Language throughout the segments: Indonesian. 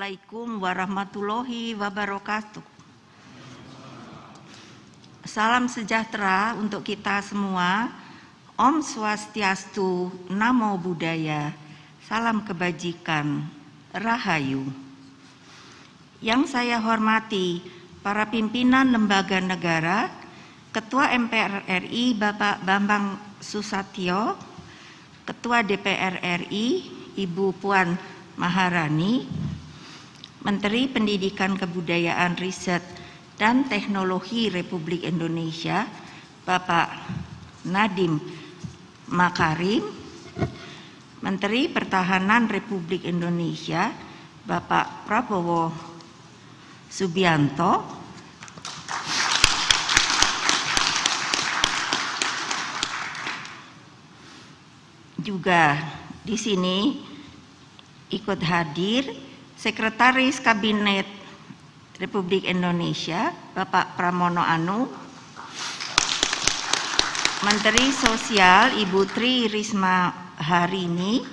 Assalamualaikum warahmatullahi wabarakatuh. Salam sejahtera untuk kita semua. Om Swastiastu, Namo Buddhaya, salam kebajikan, Rahayu. Yang saya hormati para pimpinan lembaga negara, Ketua MPR RI Bapak Bambang Susatyo, Ketua DPR RI Ibu Puan Maharani, Menteri Pendidikan Kebudayaan Riset dan Teknologi Republik Indonesia Bapak Nadiem Makarim, Menteri Pertahanan Republik Indonesia Bapak Prabowo Subianto, juga di sini ikut hadir Sekretaris Kabinet Republik Indonesia Bapak Pramono Anung, Menteri Sosial Ibu Tri Risma Harini,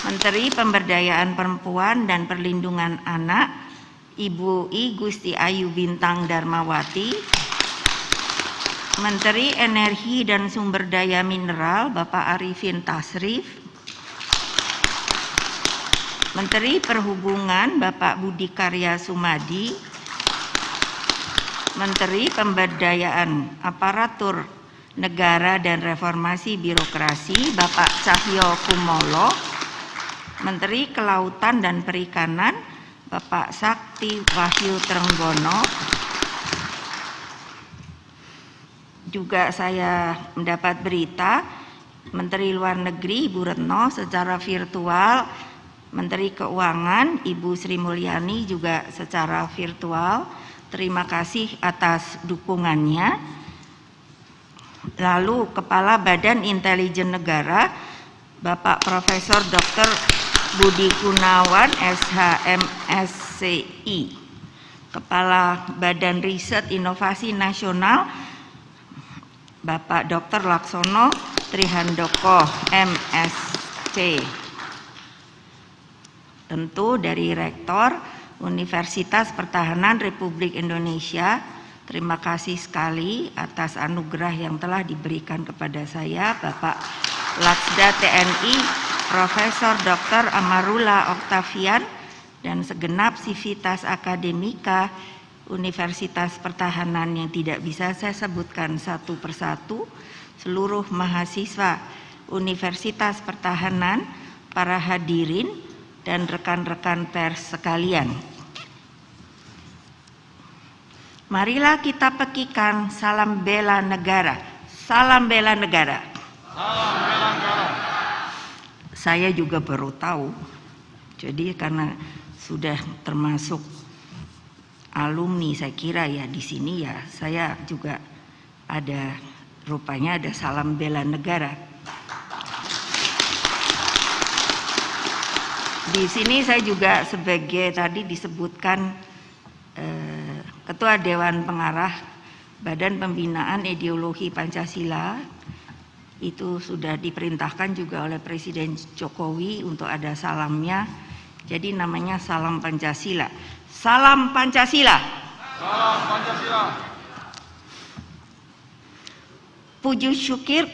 Menteri Pemberdayaan Perempuan dan Perlindungan Anak Ibu I Gusti Ayu Bintang Darmawati, Menteri Energi dan Sumber Daya Mineral Bapak Arifin Tasrif, Menteri Perhubungan Bapak Budi Karya Sumadi, Menteri Pemberdayaan Aparatur Negara dan Reformasi Birokrasi Bapak Cahyo Kumolo, Menteri Kelautan dan Perikanan Bapak Sakti Wahyu Trenggono. Juga saya mendapat berita Menteri Luar Negeri Ibu Retno secara virtual, Menteri Keuangan Ibu Sri Mulyani juga secara virtual. Terima kasih atas dukungannya. Lalu Kepala Badan Intelijen Negara Bapak Profesor Dr. Budi Gunawan SHMSCI, Kepala Badan Riset Inovasi Nasional Bapak Dr. Laksono Trihandoko MSc. Tentu dari Rektor Universitas Pertahanan Republik Indonesia, terima kasih sekali atas anugerah yang telah diberikan kepada saya Bapak Laksda TNI Profesor Dr. Amarullah Oktavian dan segenap sivitas akademika Universitas Pertahanan yang tidak bisa saya sebutkan satu persatu, seluruh mahasiswa Universitas Pertahanan, para hadirin dan rekan-rekan pers sekalian. Marilah kita pekikan salam bela negara. Salam bela negara. Salam bela negara. Saya juga baru tahu. Jadi karena sudah termasuk alumni saya kira ya di sini ya, saya juga ada rupanya ada salam bela negara. Di sini saya juga sebagai tadi disebutkan Ketua Dewan Pengarah Badan Pembinaan Ideologi Pancasila, itu sudah diperintahkan juga oleh Presiden Jokowi untuk ada salamnya. Jadi namanya Salam Pancasila. Salam Pancasila. Salam Pancasila. Puji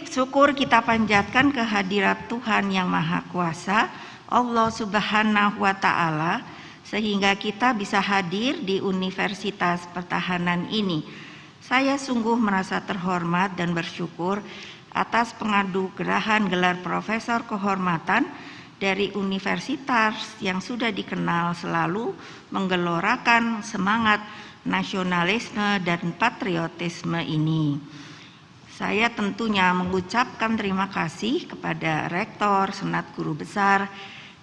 syukur kita panjatkan kehadirat Tuhan Yang Maha Kuasa, Allah Subhanahu wa Ta'ala, sehingga kita bisa hadir di Universitas Pertahanan ini. Saya sungguh merasa terhormat dan bersyukur atas penganugerahan gelar Profesor Kehormatan dari universitas yang sudah dikenal selalu menggelorakan semangat nasionalisme dan patriotisme ini. Saya tentunya mengucapkan terima kasih kepada Rektor, Senat Guru Besar,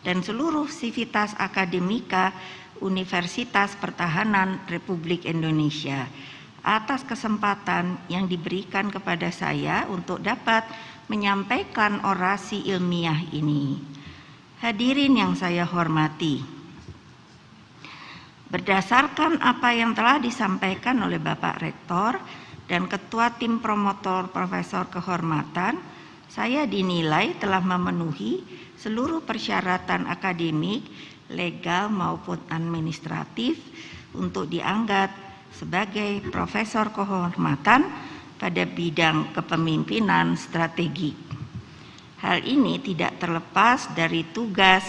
dan seluruh sivitas akademika Universitas Pertahanan Republik Indonesia atas kesempatan yang diberikan kepada saya untuk dapat menyampaikan orasi ilmiah ini. Hadirin yang saya hormati, berdasarkan apa yang telah disampaikan oleh Bapak Rektor dan Ketua Tim Promotor Profesor Kehormatan, Saya dinilai telah memenuhi seluruh persyaratan akademik, legal maupun administratif untuk diangkat sebagai profesor kehormatan pada bidang kepemimpinan strategi. Hal ini tidak terlepas dari tugas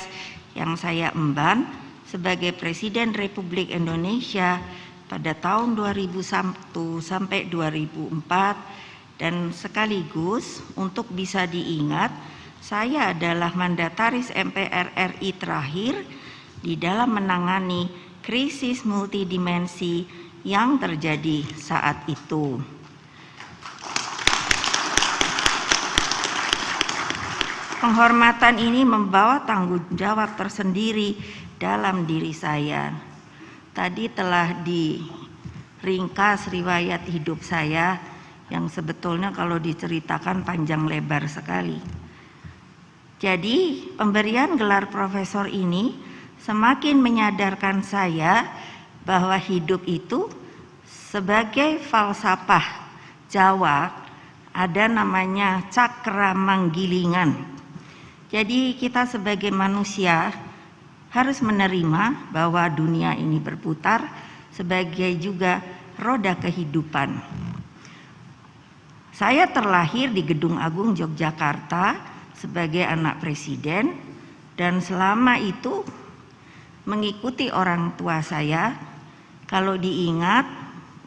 yang saya emban sebagai Presiden Republik Indonesia pada tahun 2001 sampai 2004, dan sekaligus untuk bisa diingat, saya adalah mandataris MPR RI terakhir di dalam menangani krisis multidimensi yang terjadi saat itu. Penghormatan ini membawa tanggung jawab tersendiri dalam diri saya. Tadi telah diringkas riwayat hidup saya yang sebetulnya kalau diceritakan panjang lebar sekali. Jadi pemberian gelar profesor ini semakin menyadarkan saya bahwa hidup itu sebagai falsafah Jawa ada namanya cakra manggilingan. Jadi kita sebagai manusia harus menerima bahwa dunia ini berputar sebagai juga roda kehidupan. Saya terlahir di Gedung Agung Yogyakarta sebagai anak presiden, dan selama itu mengikuti orang tua saya. Kalau diingat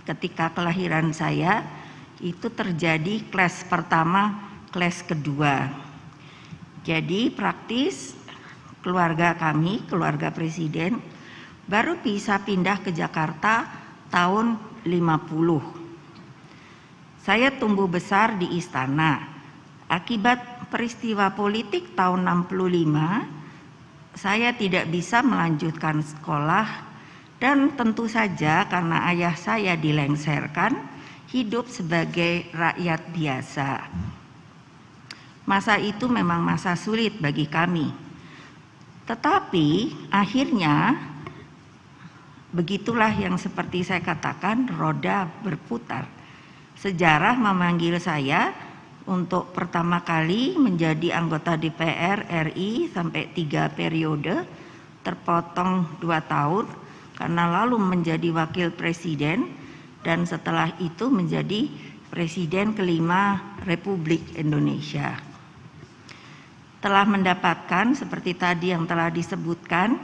ketika kelahiran saya itu terjadi kelas pertama, kelas kedua. Jadi praktis keluarga kami, keluarga presiden, baru bisa pindah ke Jakarta tahun 50. Saya tumbuh besar di istana. Akibat peristiwa politik tahun 65, saya tidak bisa melanjutkan sekolah, dan tentu saja karena ayah saya dilengsarkan, hidup sebagai rakyat biasa. Masa itu memang masa sulit bagi kami. Tetapi akhirnya begitulah yang seperti saya katakan, roda berputar. Sejarah memanggil saya untuk pertama kali menjadi anggota DPR RI sampai 3 periode, terpotong 2 tahun karena lalu menjadi wakil presiden, dan setelah itu menjadi presiden kelima Republik Indonesia. Telah mendapatkan seperti tadi yang telah disebutkan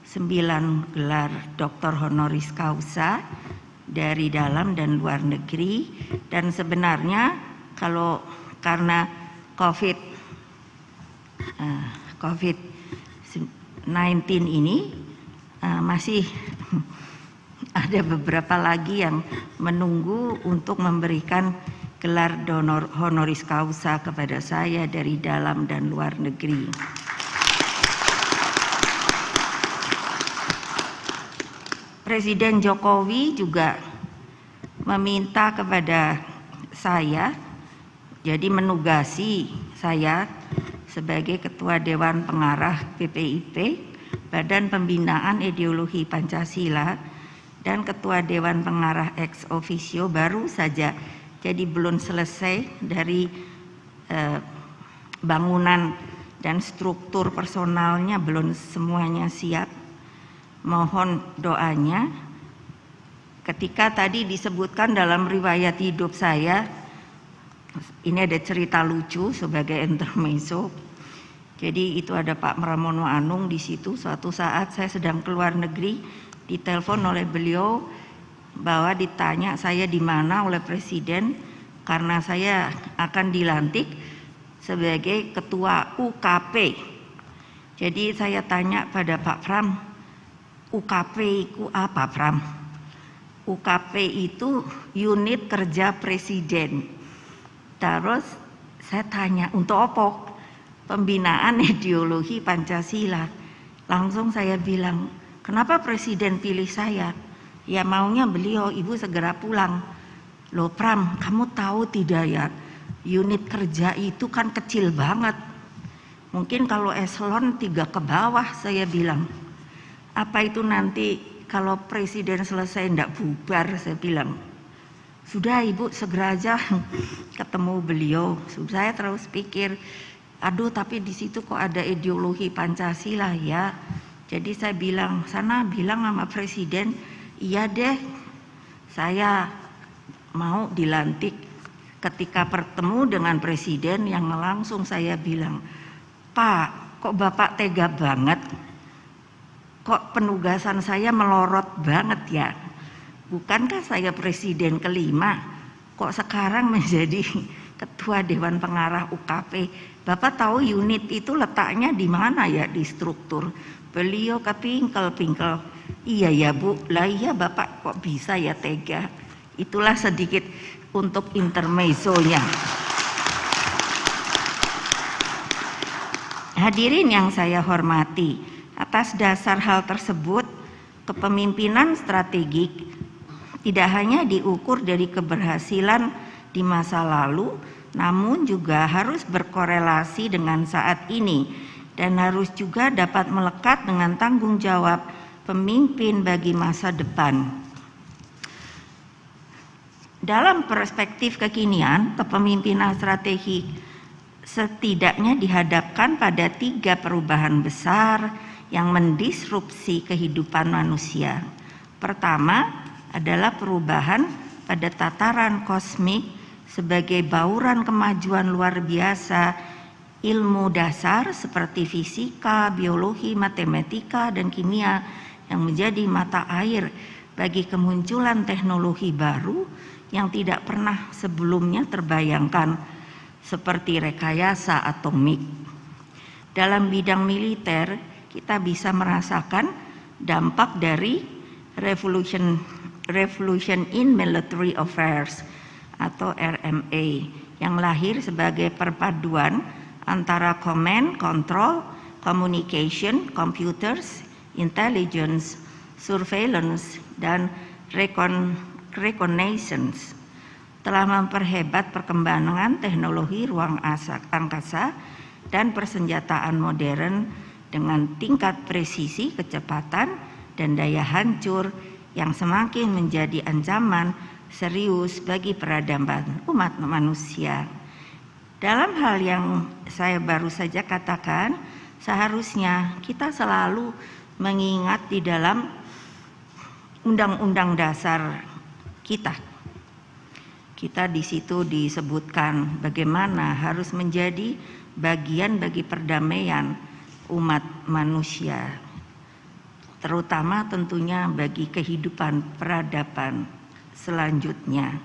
9 gelar doktor honoris causa dari dalam dan luar negeri, dan sebenarnya kalau karena COVID-19 ini masih ada beberapa lagi yang menunggu untuk memberikan gelar donor honoris causa kepada saya dari dalam dan luar negeri. Presiden Jokowi juga meminta kepada saya, jadi menugasi saya sebagai Ketua Dewan Pengarah BPIP, Badan Pembinaan Ideologi Pancasila, dan Ketua Dewan Pengarah ex officio baru saja. Jadi belum selesai dari bangunan dan struktur personalnya, belum semuanya siap. Mohon doanya. Ketika tadi disebutkan dalam riwayat hidup saya, ini ada cerita lucu sebagai intermezzo. Jadi itu ada Pak Pramono Anung di situ. Suatu saat saya sedang keluar negeri, ditelepon oleh beliau bahwa ditanya saya di mana oleh presiden karena saya akan dilantik sebagai ketua UKP. Jadi saya tanya pada Pak Pram, UKP itu apa, Pram? UKP itu unit kerja presiden. Terus saya tanya, untuk apa? Pembinaan ideologi Pancasila. Langsung saya bilang, kenapa presiden pilih saya? Ya maunya beliau, ibu segera pulang. Loh Pram, kamu tahu tidak ya, unit kerja itu kan kecil banget. Mungkin kalau eselon 3 ke bawah, saya bilang. Apa itu nanti kalau presiden selesai ndak bubar, saya bilang. Sudah Ibu segera aja ketemu beliau. Saya terus pikir, aduh tapi di situ kok ada ideologi Pancasila ya. Jadi saya bilang, sana bilang sama presiden, iya deh saya mau dilantik. Ketika bertemu dengan presiden yang langsung saya bilang, Pak kok Bapak tega banget, kok penugasan saya melorot banget ya. Bukankah saya presiden kelima, kok sekarang menjadi ketua Dewan Pengarah UKP? Bapak tahu unit itu letaknya di mana ya di struktur? Beliau kepingkel-pingkel. Iya ya Bu, lah iya Bapak kok bisa ya tega? Itulah sedikit untuk intermezzonya. Hadirin yang saya hormati, atas dasar hal tersebut, kepemimpinan strategik tidak hanya diukur dari keberhasilan di masa lalu, namun juga harus berkorelasi dengan saat ini dan harus juga dapat melekat dengan tanggung jawab pemimpin bagi masa depan. Dalam perspektif kekinian, kepemimpinan strategik setidaknya dihadapkan pada 3 perubahan besar yang mendisrupsi kehidupan manusia. Pertama adalah perubahan pada tataran kosmik sebagai bauran kemajuan luar biasa ilmu dasar seperti fisika, biologi, matematika, dan kimia yang menjadi mata air bagi kemunculan teknologi baru yang tidak pernah sebelumnya terbayangkan seperti rekayasa atomik. Dalam bidang militer, kita bisa merasakan dampak dari Revolution in Military Affairs atau RMA yang lahir sebagai perpaduan antara command, control, communication, computers, intelligence, surveillance, dan reconnaissance telah memperhebat perkembangan teknologi ruang angkasa dan persenjataan modern dengan tingkat presisi, kecepatan, dan daya hancur yang semakin menjadi ancaman serius bagi peradaban umat manusia. Dalam hal yang saya baru saja katakan, seharusnya kita selalu mengingat di dalam Undang-Undang Dasar kita. Kita di situ disebutkan bagaimana harus menjadi bagian bagi perdamaian umat manusia, terutama tentunya bagi kehidupan peradaban selanjutnya.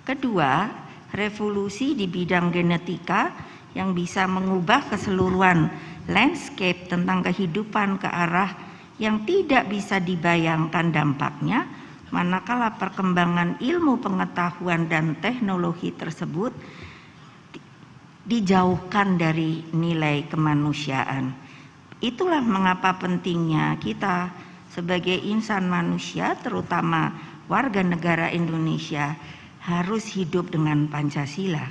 Kedua, revolusi di bidang genetika yang bisa mengubah keseluruhan landscape tentang kehidupan ke arah yang tidak bisa dibayangkan dampaknya manakala perkembangan ilmu pengetahuan dan teknologi tersebut dijauhkan dari nilai kemanusiaan. Itulah mengapa pentingnya kita sebagai insan manusia, terutama warga negara Indonesia, harus hidup dengan Pancasila.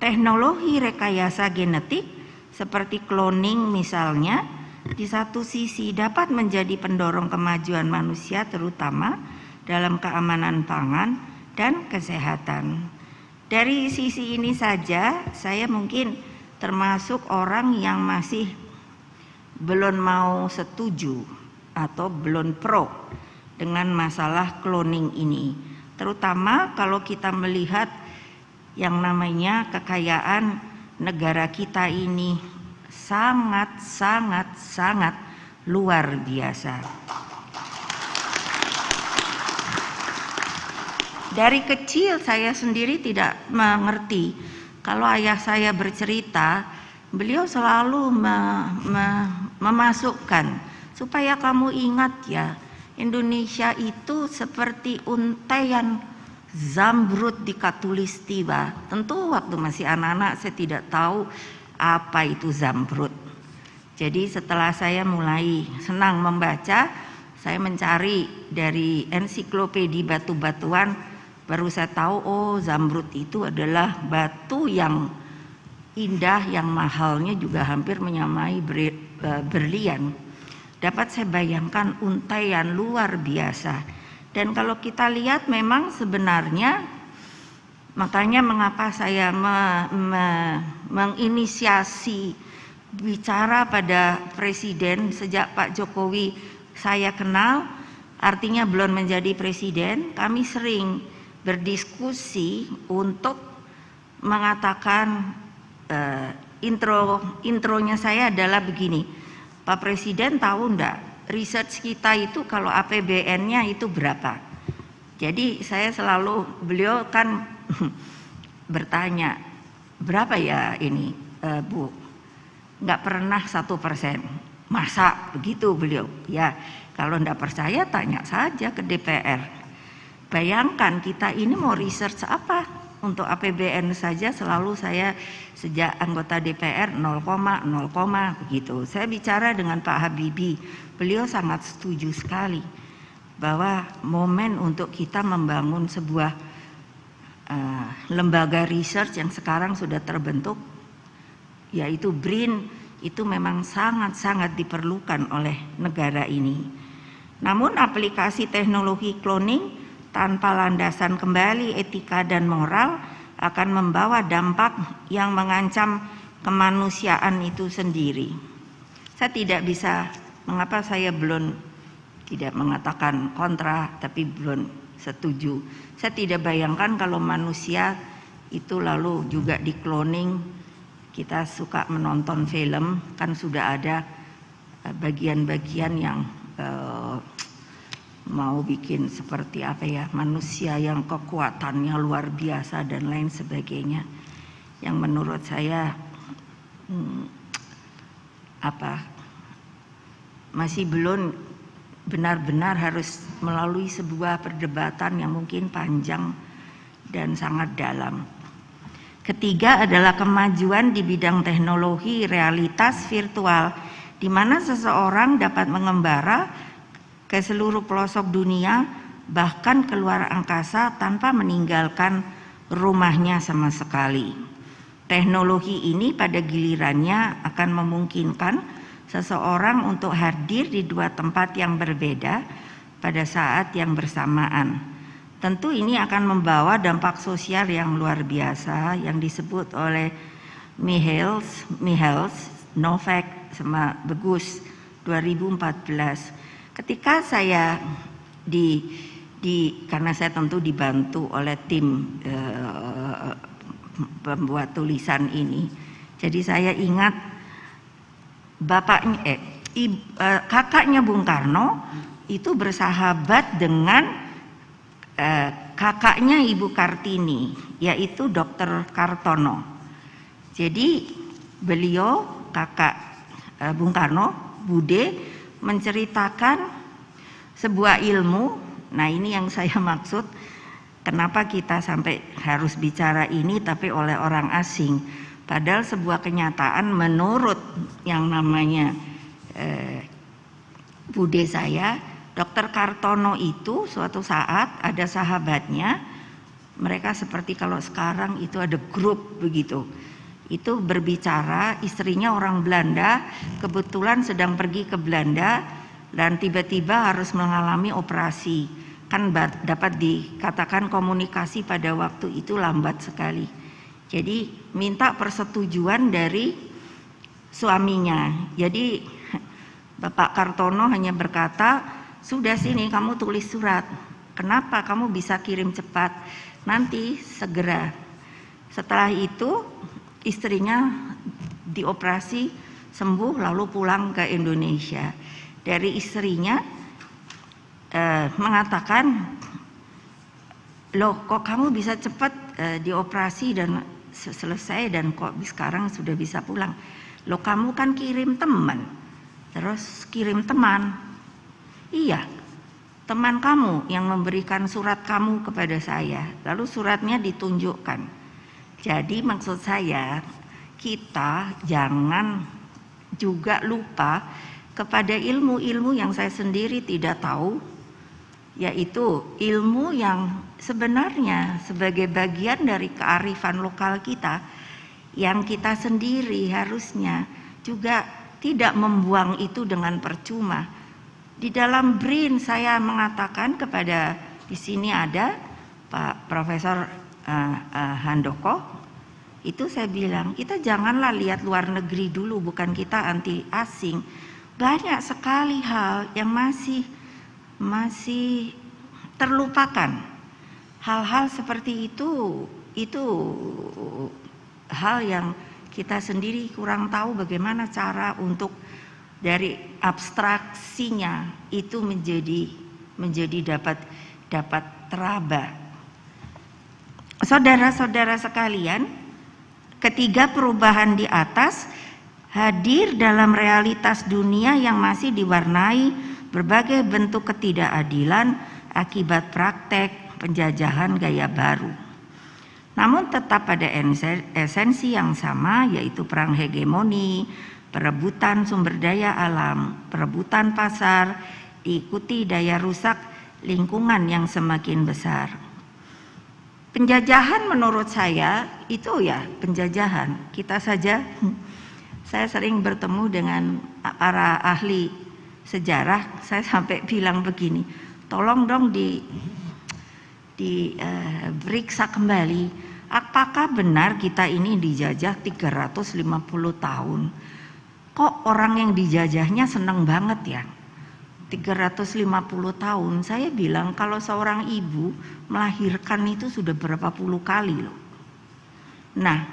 Teknologi rekayasa genetik seperti cloning misalnya, di satu sisi dapat menjadi pendorong kemajuan manusia terutama dalam keamanan pangan dan kesehatan. Dari sisi ini saja saya mungkin termasuk orang yang masih belum mau setuju atau belum pro dengan masalah cloning ini, terutama kalau kita melihat yang namanya kekayaan negara kita ini sangat luar biasa. Dari kecil saya sendiri tidak mengerti. Kalau ayah saya bercerita, beliau selalu memasukkan supaya kamu ingat ya, Indonesia itu seperti untaian zamrud di Katulistiwa. Tentu waktu masih anak-anak saya tidak tahu apa itu zamrud. Jadi setelah saya mulai senang membaca, saya mencari dari ensiklopedia batu-batuan, baru saya tahu oh zamrud itu adalah batu yang indah, yang mahalnya juga hampir menyamai berlian. Dapat saya bayangkan untaian luar biasa. Dan kalau kita lihat memang sebenarnya, makanya mengapa saya menginisiasi bicara pada Presiden sejak Pak Jokowi saya kenal, artinya belum menjadi Presiden, kami sering berdiskusi untuk mengatakan intronya saya adalah begini, Pak Presiden tahu enggak research kita itu kalau APBN-nya itu berapa? Jadi saya selalu, beliau kan bertanya, berapa ya ini Bu? Enggak pernah 1%. Masa begitu beliau? Ya, kalau enggak percaya tanya saja ke DPR. Bayangkan kita ini mau research apa? Untuk APBN saja selalu saya sejak anggota DPR 0, begitu. Saya bicara dengan Pak Habibie, beliau sangat setuju sekali bahwa momen untuk kita membangun sebuah lembaga research yang sekarang sudah terbentuk, yaitu BRIN, itu memang sangat-sangat diperlukan oleh negara ini. Namun aplikasi teknologi cloning tanpa landasan kembali etika dan moral akan membawa dampak yang mengancam kemanusiaan itu sendiri. Saya tidak bisa, mengapa saya belum tidak mengatakan kontra, tapi belum setuju. Saya tidak bayangkan kalau manusia itu lalu juga di cloning. Kita suka menonton film, kan sudah ada bagian-bagian yang mau bikin seperti apa ya, manusia yang kekuatannya luar biasa dan lain sebagainya, yang menurut saya masih belum benar-benar harus melalui sebuah perdebatan yang mungkin panjang dan sangat dalam. Ketiga adalah kemajuan di bidang teknologi realitas virtual, di mana seseorang dapat mengembara ke seluruh pelosok dunia, bahkan keluar angkasa tanpa meninggalkan rumahnya sama sekali. Teknologi ini pada gilirannya akan memungkinkan seseorang untuk hadir di dua tempat yang berbeda pada saat yang bersamaan. Tentu ini akan membawa dampak sosial yang luar biasa yang disebut oleh Mihails, Novak sama Begus 2014. Ketika saya karena saya tentu dibantu oleh tim pembuat tulisan ini, jadi saya ingat kakaknya Bung Karno itu bersahabat dengan kakaknya Ibu Kartini, yaitu Dr. Kartono. Jadi beliau, kakak Bung Karno, Bude, menceritakan sebuah ilmu. Nah, ini yang saya maksud, kenapa kita sampai harus bicara ini tapi oleh orang asing, padahal sebuah kenyataan menurut yang namanya Bude saya, Dr. Kartono itu suatu saat ada sahabatnya, mereka seperti kalau sekarang itu ada grup begitu, itu berbicara, istrinya orang Belanda, kebetulan sedang pergi ke Belanda dan tiba-tiba harus mengalami operasi. Kan dapat dikatakan komunikasi pada waktu itu lambat sekali. Jadi minta persetujuan dari suaminya. Jadi Bapak Kartono hanya berkata, sudah sini kamu tulis surat. Kenapa kamu bisa kirim cepat? Nanti segera. Setelah itu istrinya dioperasi, sembuh, lalu pulang ke Indonesia. Dari istrinya mengatakan, loh kok kamu bisa cepat dioperasi dan selesai dan kok sekarang sudah bisa pulang? Loh kamu kan kirim teman, terus kirim teman. Iya, teman kamu yang memberikan surat kamu kepada saya, lalu suratnya ditunjukkan. Jadi maksud saya, kita jangan juga lupa kepada ilmu-ilmu yang saya sendiri tidak tahu, yaitu ilmu yang sebenarnya sebagai bagian dari kearifan lokal kita, yang kita sendiri harusnya juga tidak membuang itu dengan percuma. Di dalam BRIN saya mengatakan kepada, di sini ada Pak Profesor Handoko, itu saya bilang kita janganlah lihat luar negeri dulu, bukan kita anti asing. Banyak sekali hal yang masih terlupakan. Hal-hal seperti itu hal yang kita sendiri kurang tahu bagaimana cara untuk dari abstraksinya itu menjadi dapat teraba. Saudara-saudara sekalian, ketiga perubahan di atas hadir dalam realitas dunia yang masih diwarnai berbagai bentuk ketidakadilan akibat praktek penjajahan gaya baru. Namun tetap pada esensi yang sama, yaitu perang hegemoni, perebutan sumber daya alam, perebutan pasar, diikuti daya rusak lingkungan yang semakin besar. Penjajahan menurut saya itu ya penjajahan. Kita saja, saya sering bertemu dengan para ahli sejarah, saya sampai bilang begini, tolong dong diperiksa kembali, apakah benar kita ini dijajah 350 tahun? Kok orang yang dijajahnya seneng banget ya? 350 tahun, saya bilang kalau seorang ibu melahirkan itu sudah berapa puluh kali loh. Nah,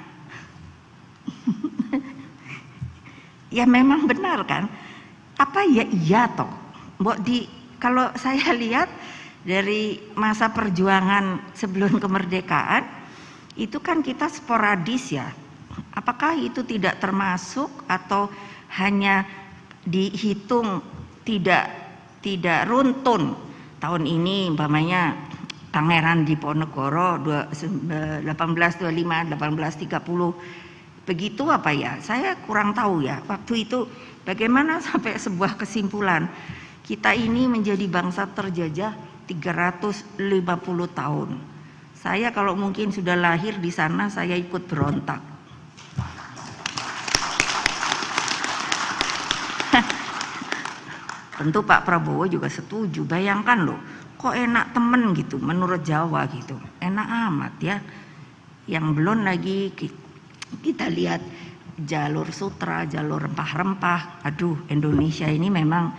ya memang benar kan? Apa ya iya toh? Kalau saya lihat dari masa perjuangan sebelum kemerdekaan, itu kan kita sporadis ya. Apakah itu tidak termasuk atau hanya dihitung tidak runtun? Tahun ini umpamanya Pangeran Diponegoro 1825, 1830, begitu apa ya? Saya kurang tahu ya. Waktu itu bagaimana sampai sebuah kesimpulan kita ini menjadi bangsa terjajah 350 tahun. Saya kalau mungkin sudah lahir di sana, saya ikut berontak. Tentu Pak Prabowo juga setuju. Bayangkan loh, kok enak temen gitu menurut Jawa gitu. Enak amat ya. Yang belum lagi kita lihat jalur sutra, jalur rempah-rempah. Aduh, Indonesia ini memang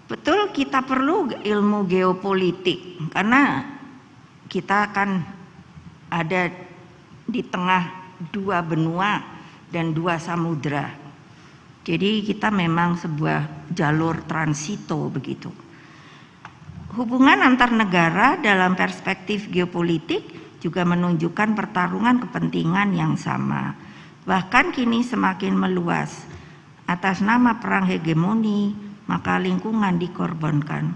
betul kita perlu ilmu geopolitik, karena kita kan ada di tengah dua benua dan dua samudra. Jadi kita memang sebuah jalur transito begitu. Hubungan antar negara dalam perspektif geopolitik juga menunjukkan pertarungan kepentingan yang sama. Bahkan kini semakin meluas. Atas nama perang hegemoni, maka lingkungan dikorbankan.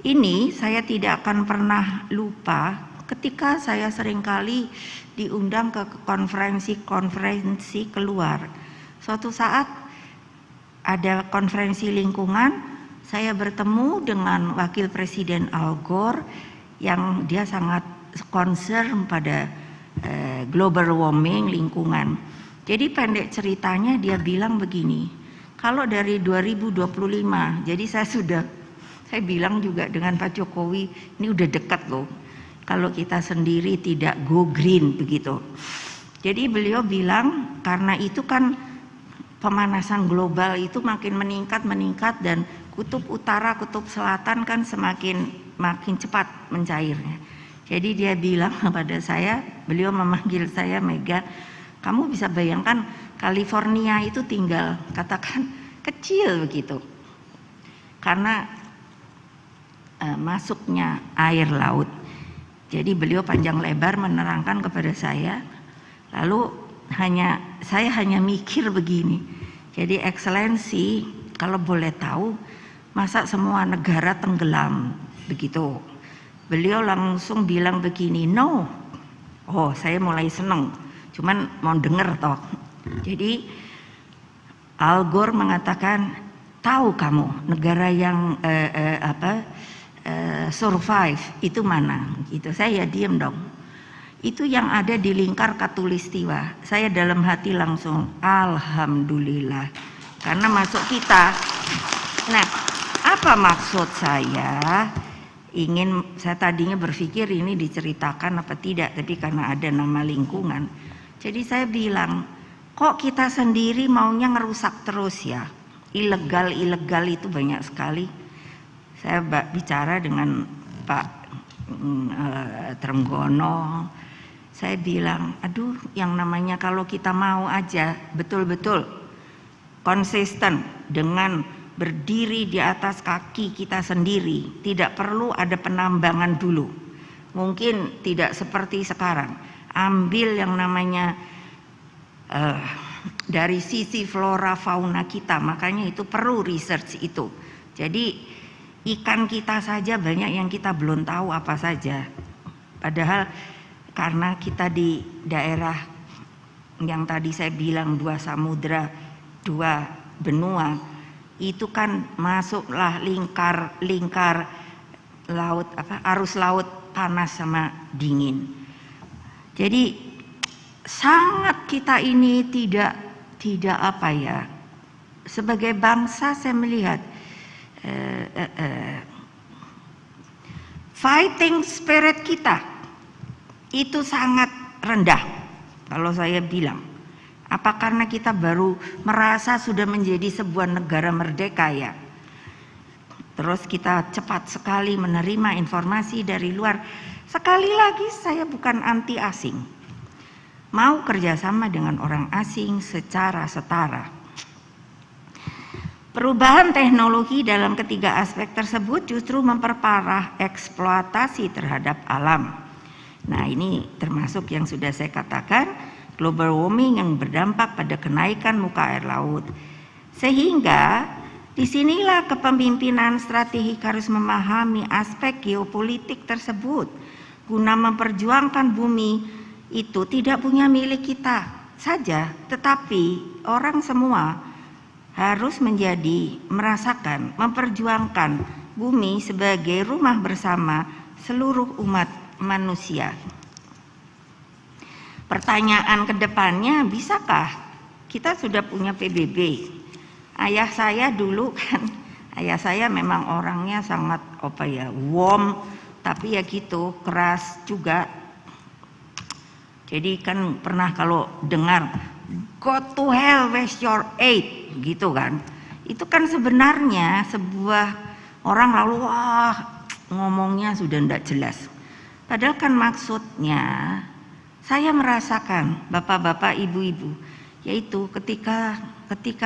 Ini saya tidak akan pernah lupa ketika saya seringkali diundang ke konferensi keluar. Suatu saat ada konferensi lingkungan, saya bertemu dengan Wakil Presiden Al Gore yang dia sangat concern pada global warming, lingkungan. Jadi pendek ceritanya dia bilang begini, kalau dari 2025, jadi saya bilang juga dengan Pak Jokowi, ini udah dekat loh, kalau kita sendiri tidak go green begitu. Jadi beliau bilang karena itu kan pemanasan global itu makin meningkat dan kutub utara, kutub selatan kan makin cepat mencairnya. Jadi dia bilang kepada saya, beliau memanggil saya Mega, kamu bisa bayangkan California itu tinggal katakan kecil begitu. Karena masuknya air laut. Jadi beliau panjang lebar menerangkan kepada saya. Lalu saya hanya mikir begini. Jadi eksselensi, kalau boleh tahu, masa semua negara tenggelam begitu. Beliau langsung bilang begini, no. Oh, saya mulai seneng. Cuman mau denger toh. Jadi Al Gore mengatakan, tahu kamu negara yang survive itu mana? Gitu. Saya diam dong. Itu yang ada di lingkar Katulistiwa. Saya dalam hati langsung alhamdulillah, karena masuk kita. Nah, Apa maksud saya? Saya tadinya berpikir ini diceritakan apa tidak, tapi karena ada nama lingkungan, jadi saya bilang, kok kita sendiri maunya ngerusak terus ya? Ilegal itu banyak sekali. Saya bicara dengan Pak Trenggono, saya bilang, aduh, yang namanya kalau kita mau aja betul-betul konsisten dengan berdiri di atas kaki kita sendiri, tidak perlu ada penambangan dulu. Mungkin tidak seperti sekarang, ambil yang namanya dari sisi flora fauna kita, makanya itu perlu research itu. Jadi ikan kita saja banyak yang kita belum tahu apa saja, padahal karena kita di daerah yang tadi saya bilang 2 samudra 2 benua, itu kan masuklah lingkar laut, arus laut panas sama dingin. Jadi sangat kita ini tidak apa ya, sebagai bangsa saya melihat fighting spirit kita itu sangat rendah. Kalau saya bilang, apa karena kita baru merasa sudah menjadi sebuah negara merdeka ya? Terus kita cepat sekali menerima informasi dari luar. Sekali lagi saya bukan anti asing. Mau kerjasama dengan orang asing secara setara. Perubahan teknologi dalam ketiga aspek tersebut justru memperparah eksploitasi terhadap alam. Nah, ini termasuk yang sudah saya katakan, global warming yang berdampak pada kenaikan muka air laut. Sehingga disinilah kepemimpinan strategik harus memahami aspek geopolitik tersebut guna memperjuangkan bumi itu tidak punya milik kita saja, tetapi orang semua harus merasakan, memperjuangkan bumi sebagai rumah bersama seluruh umat manusia. Pertanyaan kedepannya, bisakah kita sudah punya PBB? Ayah saya dulu kan, ayah saya memang orangnya sangat warm, tapi ya gitu, keras juga. Jadi kan pernah kalau dengar go to hell with your aid gitu kan, itu kan sebenarnya sebuah orang lalu ngomongnya sudah tidak jelas, padahal kan maksudnya saya merasakan bapak-bapak, ibu-ibu, yaitu ketika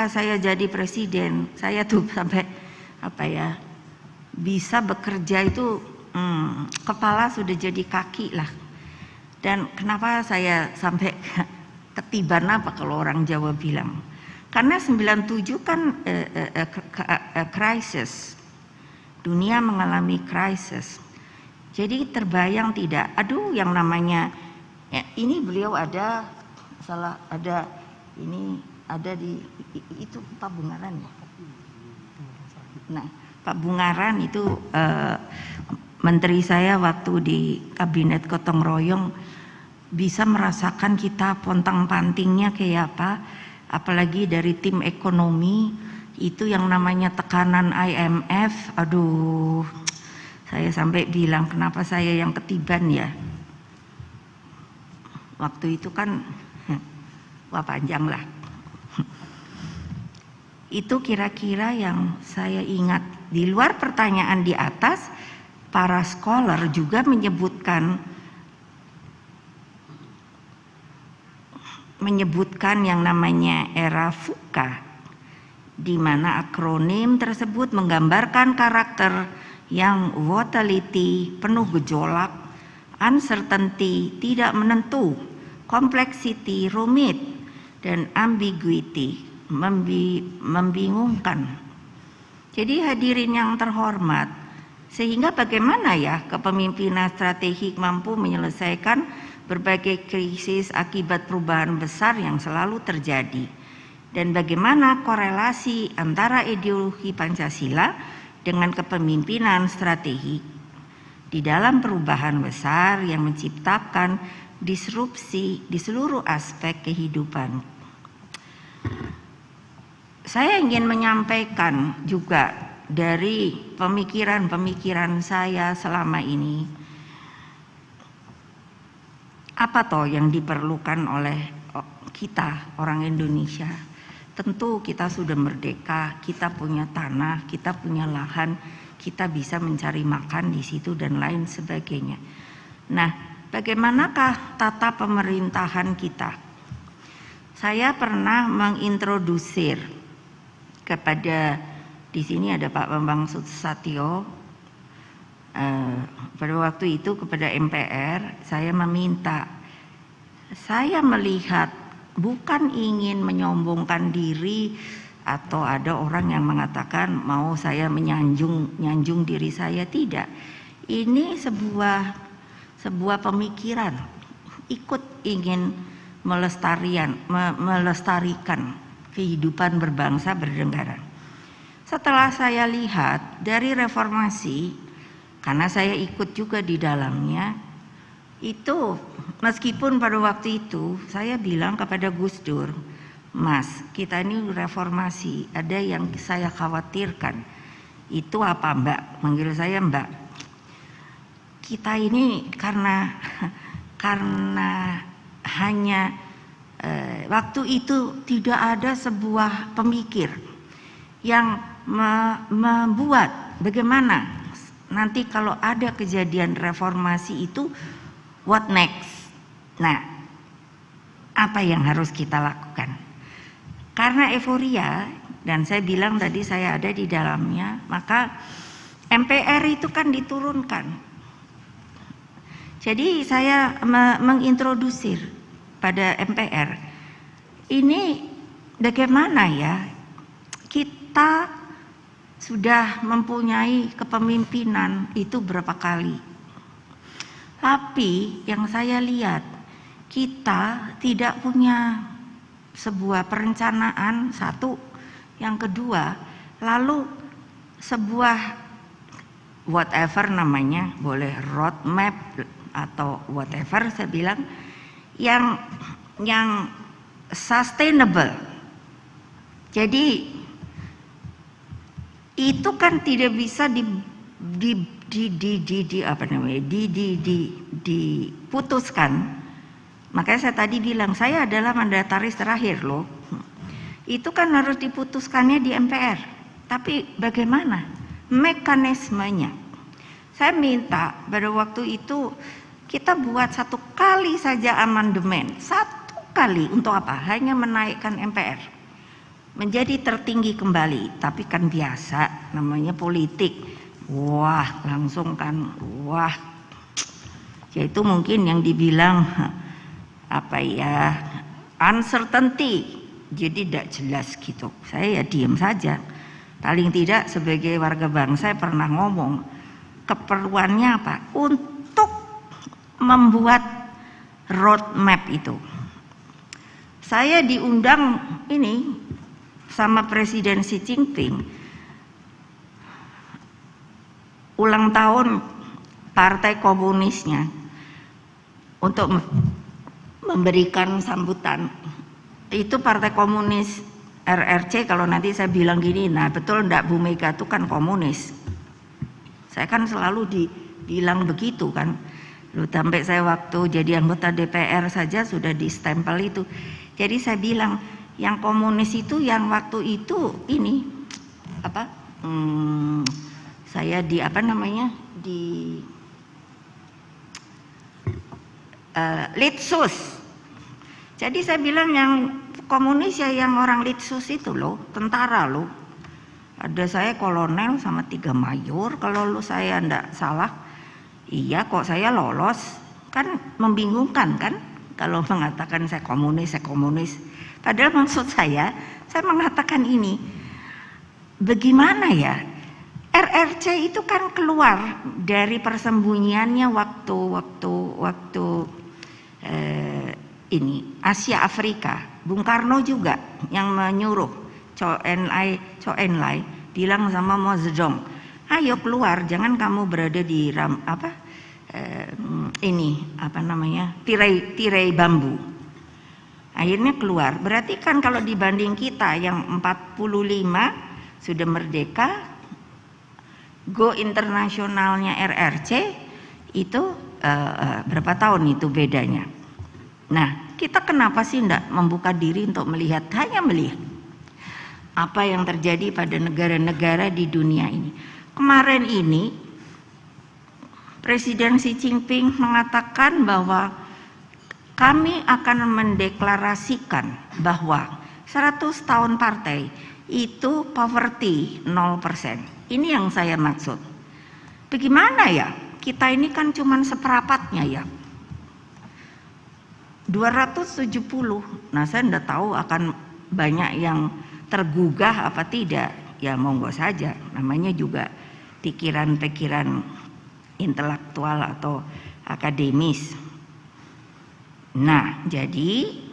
saya jadi presiden, saya tuh sampai bisa bekerja itu kepala sudah jadi kaki lah. Dan kenapa saya sampai ketiban apa kalau orang Jawa bilang? Karena 97 kan krisis, dunia mengalami krisis. Jadi terbayang tidak? Aduh, yang namanya ya, ini beliau ada di itu Pak Bungaran ya. Nah, Pak Bungaran itu menteri saya waktu di kabinet gotong royong, bisa merasakan kita pontang-pantingnya kayak apa, apalagi dari tim ekonomi itu yang namanya tekanan IMF. Aduh, saya sampai bilang kenapa saya yang ketiban ya. Waktu itu kan panjang lah. Itu kira-kira yang saya ingat. Di luar pertanyaan di atas, para scholar juga menyebutkan yang namanya era VUCA, di mana akronim tersebut menggambarkan karakter yang volatility, penuh gejolak, uncertainty, tidak menentu, complexity, rumit, dan ambiguity, membingungkan. Jadi hadirin yang terhormat, sehingga bagaimana ya kepemimpinan strategik mampu menyelesaikan berbagai krisis akibat perubahan besar yang selalu terjadi, dan bagaimana korelasi antara ideologi Pancasila dengan kepemimpinan strategik di dalam perubahan besar yang menciptakan disrupsi di seluruh aspek kehidupan. Saya ingin menyampaikan juga dari pemikiran-pemikiran saya selama ini, apa toh yang diperlukan oleh kita orang Indonesia? Tentu kita sudah merdeka, kita punya tanah, kita punya lahan, kita bisa mencari makan di situ dan lain sebagainya. Nah, bagaimanakah tata pemerintahan kita? Saya pernah mengintrodusir kepada, di sini ada Pak Bambang Susatyo, pada waktu itu kepada MPR, saya meminta, saya melihat bukan ingin menyombongkan diri atau ada orang yang mengatakan mau saya menyanjung diri saya, tidak. Ini sebuah pemikiran, ikut ingin melestarikan kehidupan berbangsa bernegara. Setelah saya lihat dari reformasi, karena saya ikut juga di dalamnya, itu meskipun pada waktu itu saya bilang kepada Gus Dur, Mas, kita ini reformasi, ada yang saya khawatirkan. Itu apa Mbak? Manggil saya Mbak. Kita ini karena hanya waktu itu tidak ada sebuah pemikir yang membuat bagaimana nanti kalau ada kejadian reformasi itu what next. Nah, apa yang harus kita lakukan? Karena euforia, dan saya bilang tadi saya ada di dalamnya, maka MPR itu kan diturunkan. Jadi saya mengintrodusir pada MPR, ini bagaimana ya kita sudah mempunyai kepemimpinan itu berapa kali. Tapi yang saya lihat, kita tidak punya sebuah perencanaan, satu. Yang kedua, lalu sebuah whatever namanya, boleh roadmap atau whatever, saya bilang yang sustainable. Jadi itu kan tidak bisa diputuskan. Makanya saya tadi bilang saya adalah mandataris terakhir loh. Itu kan harus diputuskannya di MPR. Tapi bagaimana mekanismenya? Saya minta pada waktu itu kita buat 1 kali saja amandemen, 1 kali, untuk apa? Hanya menaikkan MPR menjadi tertinggi kembali. Tapi kan biasa, namanya politik. Wah, langsung kan, wah. Yaitu mungkin yang dibilang apa ya, uncertainty. Jadi tidak jelas gitu. Saya ya diem saja. Paling tidak sebagai warga bangsa saya pernah ngomong, keperluannya apa? Untuk membuat roadmap itu. Saya diundang ini sama Presiden Xi Jinping ulang tahun Partai Komunisnya untuk memberikan sambutan. Itu Partai Komunis RRC, kalau nanti saya bilang gini, nah betul enggak Bu Mega itu kan komunis. Saya kan selalu dibilang begitu kan. Loh, sampai saya waktu jadi anggota DPR saja sudah distempel itu. Jadi saya bilang yang komunis itu yang waktu itu ini apa? Saya di apa namanya? Di Litsus. Jadi saya bilang yang komunis ya yang orang Litsus itu loh, tentara loh. Ada saya kolonel sama 3 mayor, kalau lu saya enggak salah. Iya kok saya lolos, kan membingungkan kan kalau mengatakan saya komunis. Padahal maksud saya mengatakan ini, bagaimana ya RRC itu kan keluar dari persembunyiannya waktu ini Asia Afrika. Bung Karno juga yang menyuruh Chou Enlai bilang sama Mao Zedong, ayo keluar, jangan kamu berada di tirai bambu. Akhirnya keluar. Berarti kan kalau dibanding kita yang 45 sudah merdeka, go internasionalnya RRC itu berapa tahun itu bedanya. Nah, kita kenapa sih enggak membuka diri untuk melihat, hanya melihat apa yang terjadi pada negara-negara di dunia ini. Kemarin ini Presiden Xi Jinping mengatakan bahwa kami akan mendeklarasikan bahwa 100 tahun partai itu poverty 0%. Ini yang saya maksud. Bagaimana ya? Kita ini kan cuman seperapatnya ya. 270. Nah, saya enggak tahu akan banyak yang tergugah apa tidak. Ya monggo saja. Namanya juga pikiran-pikiran intelektual atau akademis. Nah, jadi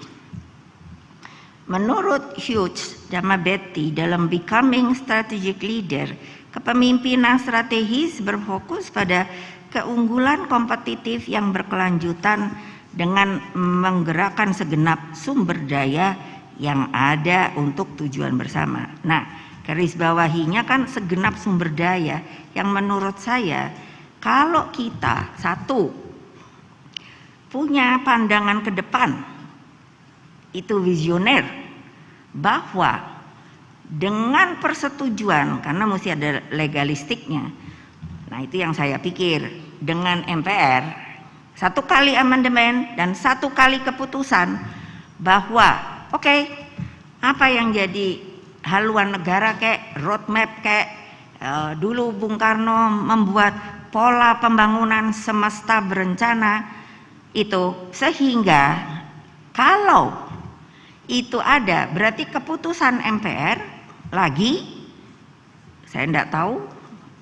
menurut Hughes Damabetti dalam Becoming Strategic Leader, kepemimpinan strategis berfokus pada keunggulan kompetitif yang berkelanjutan dengan menggerakkan segenap sumber daya yang ada untuk tujuan bersama. Nah, garis bawahinya kan segenap sumber daya yang menurut saya kalau kita satu punya pandangan ke depan, itu visioner, bahwa dengan persetujuan, karena mesti ada legalistiknya. Nah, itu yang saya pikir, dengan MPR 1 kali amandemen dan 1 kali keputusan bahwa oke, apa yang jadi haluan negara kayak roadmap kayak dulu Bung Karno membuat pola pembangunan semesta berencana itu, sehingga kalau itu ada berarti keputusan MPR lagi, saya tidak tahu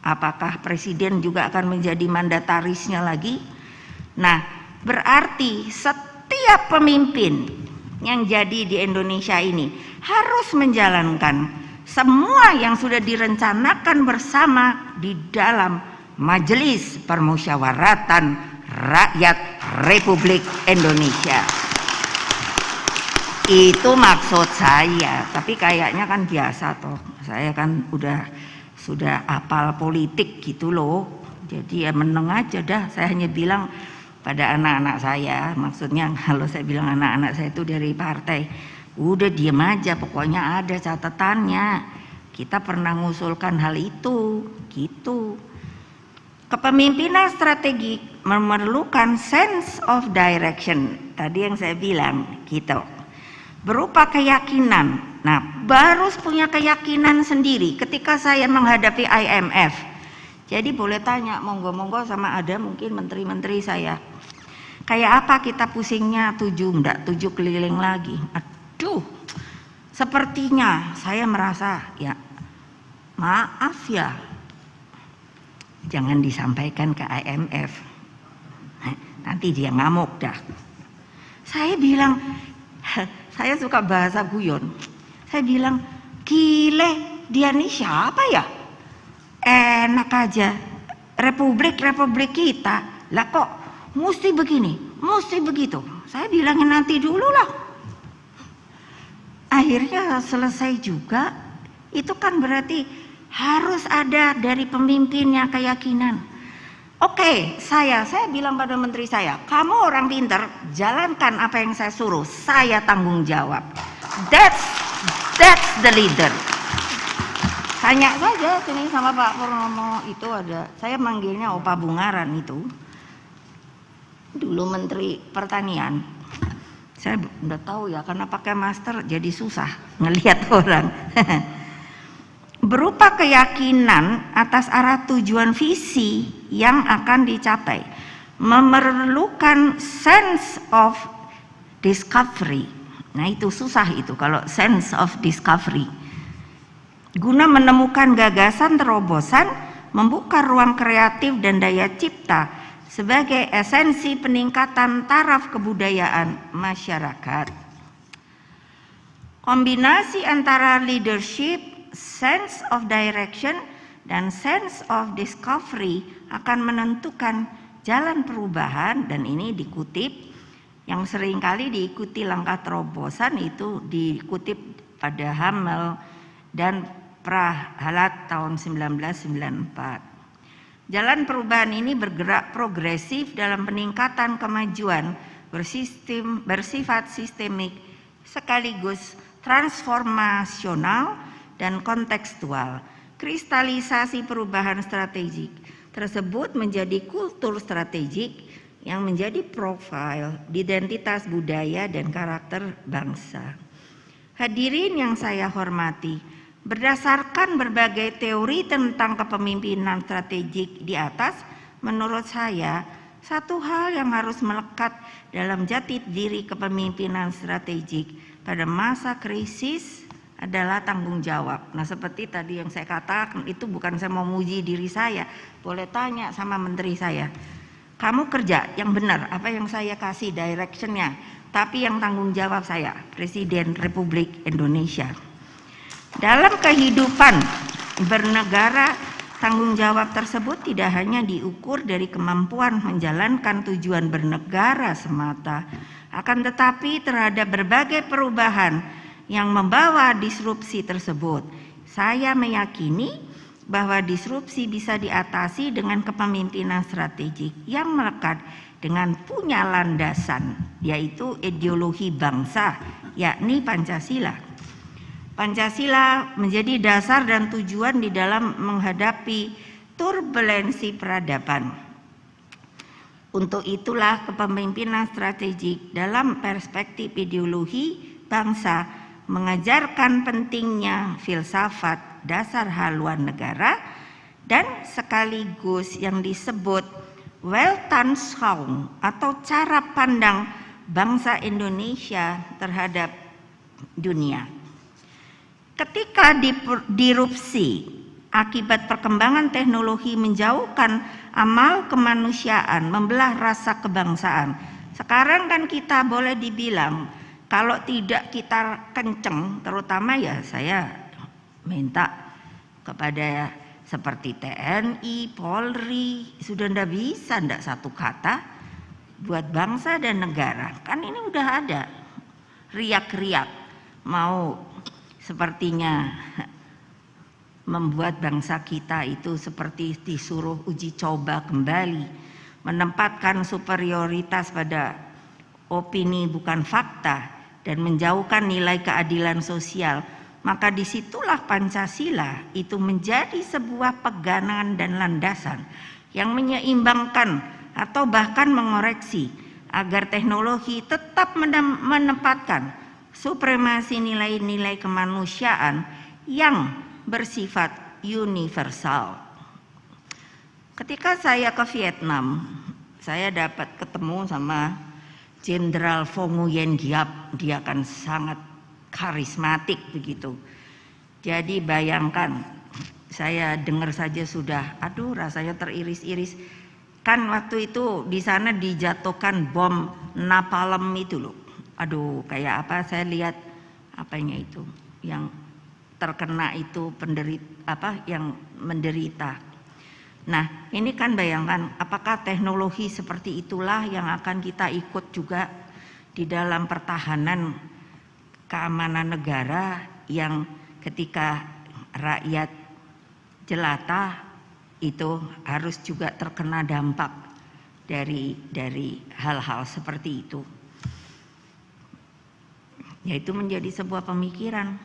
apakah presiden juga akan menjadi mandatarisnya lagi. Nah, berarti setiap pemimpin yang jadi di Indonesia ini harus menjalankan semua yang sudah direncanakan bersama di dalam Majelis Permusyawaratan Rakyat Republik Indonesia. Itu maksud saya, tapi kayaknya kan biasa toh. Saya kan sudah apal politik gitu loh. Jadi ya meneng aja dah. Saya hanya bilang pada anak-anak saya, maksudnya kalau saya bilang anak-anak saya itu dari partai, udah diem aja, pokoknya ada catatannya. Kita pernah mengusulkan hal itu, gitu. Kepemimpinan strategik memerlukan sense of direction. Tadi yang saya bilang gitu. Berupa keyakinan. Nah, baru punya keyakinan sendiri ketika saya menghadapi IMF. Jadi boleh tanya, monggo-monggo sama ada mungkin menteri-menteri saya. Kayak apa kita pusingnya 7 keliling lagi. Aduh, sepertinya saya merasa ya maaf ya, jangan disampaikan ke IMF. Nanti dia ngamuk dah. Saya bilang, saya suka bahasa guyon. Saya bilang, gile, dia nih siapa ya? Enak aja, republik kita. Lah kok mesti begini, mesti begitu. Saya bilangin nanti dulu lah. Akhirnya selesai juga. Itu kan berarti harus ada dari pemimpinnya keyakinan. Oke, saya bilang pada menteri saya, kamu orang pintar, jalankan apa yang saya suruh, saya tanggung jawab. That's the leader. Tanya saja sini sama Pak Purnomo, itu ada, saya manggilnya Opa Bungaran itu, dulu Menteri Pertanian. Saya udah tahu ya, karena pakai masker jadi susah ngelihat orang. Berupa keyakinan atas arah tujuan visi yang akan dicapai, memerlukan sense of discovery. Nah, itu susah itu kalau sense of discovery. Guna menemukan gagasan terobosan, membuka ruang kreatif dan daya cipta sebagai esensi peningkatan taraf kebudayaan masyarakat. Kombinasi antara leadership, sense of direction, dan sense of discovery akan menentukan jalan perubahan, dan ini dikutip, yang seringkali diikuti langkah terobosan itu dikutip pada Hamel dan Prahalat tahun 1994. Jalan perubahan ini bergerak progresif dalam peningkatan kemajuan bersifat sistemik sekaligus transformasional dan kontekstual. Kristalisasi perubahan strategik tersebut menjadi kultur strategik yang menjadi profil identitas budaya dan karakter bangsa. Hadirin yang saya hormati, berdasarkan berbagai teori tentang kepemimpinan strategik di atas, menurut saya satu hal yang harus melekat dalam jati diri kepemimpinan strategik pada masa krisis adalah tanggung jawab. Nah, seperti tadi yang saya katakan, itu bukan saya mau muji diri saya, boleh tanya sama menteri saya, kamu kerja yang benar, apa yang saya kasih directionnya, tapi yang tanggung jawab saya, Presiden Republik Indonesia. Dalam kehidupan bernegara, tanggung jawab tersebut tidak hanya diukur dari kemampuan menjalankan tujuan bernegara semata, akan tetapi terhadap berbagai perubahan yang membawa disrupsi tersebut. Saya meyakini bahwa disrupsi bisa diatasi dengan kepemimpinan strategik yang melekat dengan punya landasan, yaitu ideologi bangsa, yakni Pancasila. Pancasila menjadi dasar dan tujuan di dalam menghadapi turbulensi peradaban. Untuk itulah kepemimpinan strategik dalam perspektif ideologi bangsa mengajarkan pentingnya filsafat dasar haluan negara dan sekaligus yang disebut Weltanschauung atau cara pandang bangsa Indonesia terhadap dunia. Ketika disrupsi akibat perkembangan teknologi menjauhkan amal kemanusiaan, membelah rasa kebangsaan. Sekarang kan kita boleh dibilang kalau tidak kita kenceng, terutama ya saya minta kepada seperti TNI, Polri, sudah ndak bisa ndak satu kata buat bangsa dan negara. Kan ini udah ada riak-riak mau sepertinya membuat bangsa kita itu seperti disuruh uji coba kembali, menempatkan superioritas pada opini bukan fakta dan menjauhkan nilai keadilan sosial. Maka disitulah Pancasila itu menjadi sebuah pegangan dan landasan yang menyeimbangkan atau bahkan mengoreksi agar teknologi tetap menempatkan supremasi nilai-nilai kemanusiaan yang bersifat universal. Ketika saya ke Vietnam, saya dapat ketemu sama Jenderal Vo Nguyen Giap. Dia kan sangat karismatik begitu. Jadi bayangkan, saya dengar saja sudah, aduh rasanya teriris-iris. Kan waktu itu di sana dijatuhkan bom napalm itu loh. Aduh, kayak apa? Saya lihat apanya itu, yang terkena itu yang menderita. Nah, ini kan bayangkan, apakah teknologi seperti itulah yang akan kita ikut juga di dalam pertahanan keamanan negara yang ketika rakyat jelata itu harus juga terkena dampak dari hal-hal seperti itu. Yaitu menjadi sebuah pemikiran.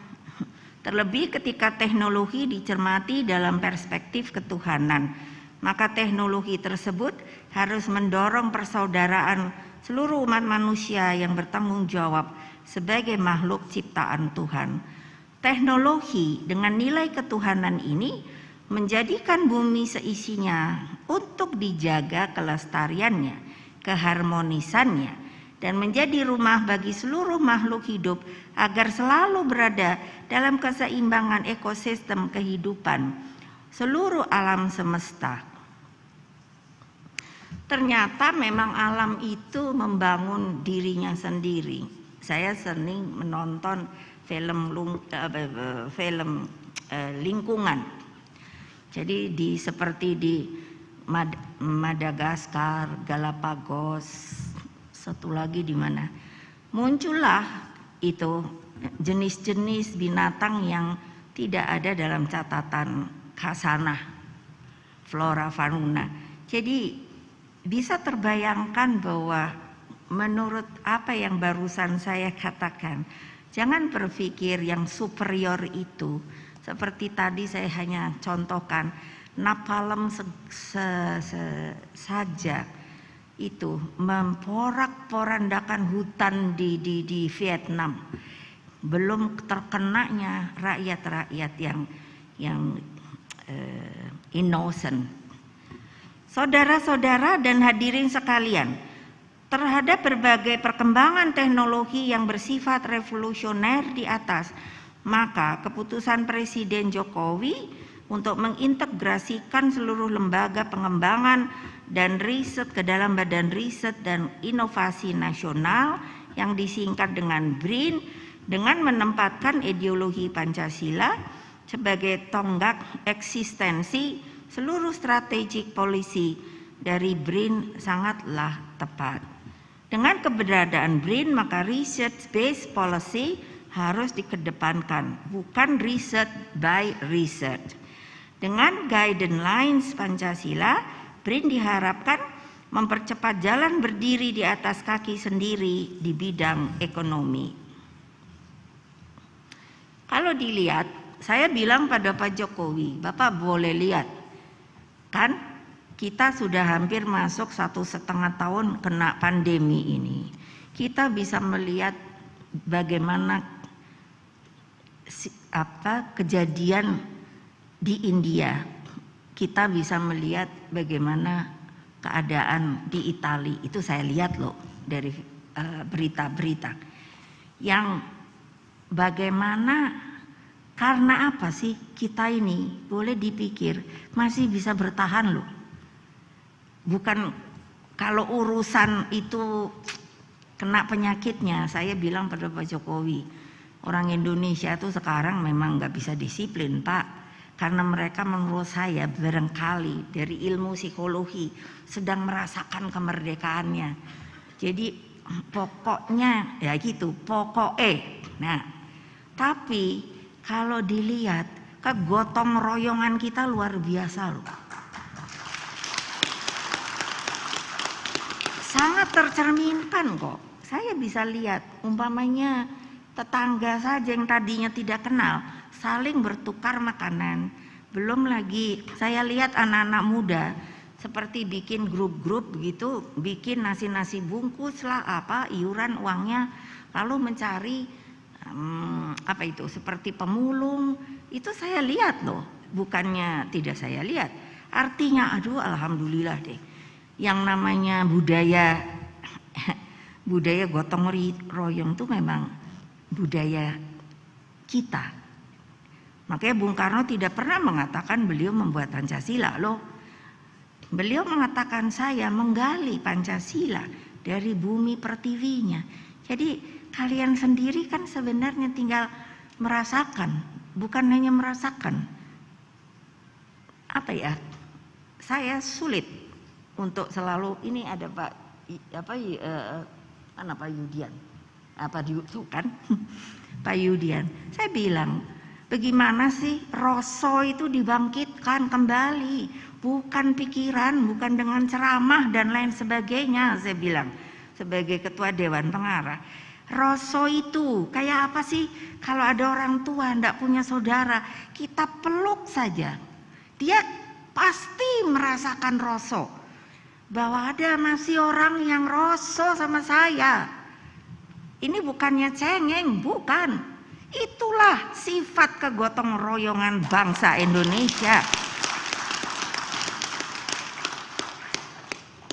Terlebih ketika teknologi dicermati dalam perspektif ketuhanan, maka teknologi tersebut harus mendorong persaudaraan seluruh umat manusia yang bertanggung jawab sebagai makhluk ciptaan Tuhan. Teknologi dengan nilai ketuhanan ini menjadikan bumi seisinya untuk dijaga kelestariannya, keharmonisannya, dan menjadi rumah bagi seluruh makhluk hidup agar selalu berada dalam keseimbangan ekosistem kehidupan seluruh alam semesta. Ternyata memang alam itu membangun dirinya sendiri. Saya sering menonton film lingkungan. Jadi seperti di Madagaskar, Galapagos, satu lagi di mana, muncullah itu jenis-jenis binatang yang tidak ada dalam catatan khasanah. flora fauna. Jadi bisa terbayangkan bahwa menurut apa yang barusan saya katakan, jangan berpikir yang superior itu. Seperti tadi saya hanya contohkan napalm saja itu memporak-porandakan hutan di Vietnam. Belum terkenanya rakyat-rakyat yang innocent. Saudara-saudara dan hadirin sekalian, terhadap berbagai perkembangan teknologi yang bersifat revolusioner di atas, maka keputusan Presiden Jokowi untuk mengintegrasikan seluruh lembaga pengembangan dan riset ke dalam Badan Riset dan Inovasi Nasional yang disingkat dengan BRIN, dengan menempatkan ideologi Pancasila sebagai tonggak eksistensi seluruh strategic policy dari BRIN sangatlah tepat. Dengan keberadaan BRIN, maka research based policy harus dikedepankan, bukan research by research. Dengan guidelines Pancasila, BRIN diharapkan mempercepat jalan berdiri di atas kaki sendiri di bidang ekonomi. Kalau dilihat, saya bilang pada Pak Jokowi, Bapak boleh lihat, kan kita sudah hampir masuk 1,5 tahun kena pandemi ini. Kita bisa melihat bagaimana kejadian di India. Kita bisa melihat bagaimana keadaan di Italia. Itu saya lihat loh dari berita-berita. Yang bagaimana, karena apa sih kita ini boleh dipikir masih bisa bertahan loh. Bukan kalau urusan itu kena penyakitnya, saya bilang pada Pak Jokowi, orang Indonesia itu sekarang memang nggak bisa disiplin Pak. Karena mereka menurut saya barangkali dari ilmu psikologi sedang merasakan kemerdekaannya. Jadi pokoknya ya gitu, Nah, tapi kalau dilihat kegotong royongan kita luar biasa loh. Sangat tercerminkan kok. Saya bisa lihat umpamanya tetangga saja yang tadinya tidak kenal saling bertukar makanan. Belum lagi saya lihat anak-anak muda seperti bikin grup-grup begitu, bikin nasi-nasi bungkus lah iuran uangnya, lalu mencari seperti pemulung. Itu saya lihat loh, bukannya tidak saya lihat. Artinya alhamdulillah deh. Yang namanya budaya gotong royong itu memang budaya kita. Makanya Bung Karno tidak pernah mengatakan beliau membuat Pancasila loh. Beliau mengatakan saya menggali Pancasila dari bumi pertiwinya. Jadi kalian sendiri kan sebenarnya tinggal merasakan, bukan hanya merasakan. Saya sulit untuk selalu ini ada Pak Yudian. Pak Yudian. Saya bilang, bagaimana sih rasa itu dibangkitkan kembali, bukan pikiran, bukan dengan ceramah dan lain sebagainya. Saya bilang sebagai ketua Dewan Pengarah, rasa itu kayak apa sih? Kalau ada orang tua ndak punya saudara, kita peluk saja, dia pasti merasakan rasa bahwa ada masih orang yang rasa sama saya. Ini bukannya cengeng, bukan. Itulah sifat kegotong royongan bangsa Indonesia.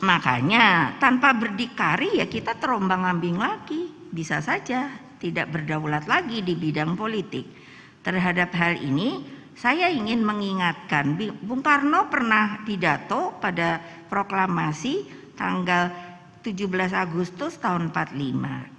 Makanya tanpa berdikari ya kita terombang-ambing lagi. Bisa saja tidak berdaulat lagi di bidang politik. Terhadap hal ini saya ingin mengingatkan, Bung Karno pernah pidato pada proklamasi tanggal 17 Agustus tahun 45.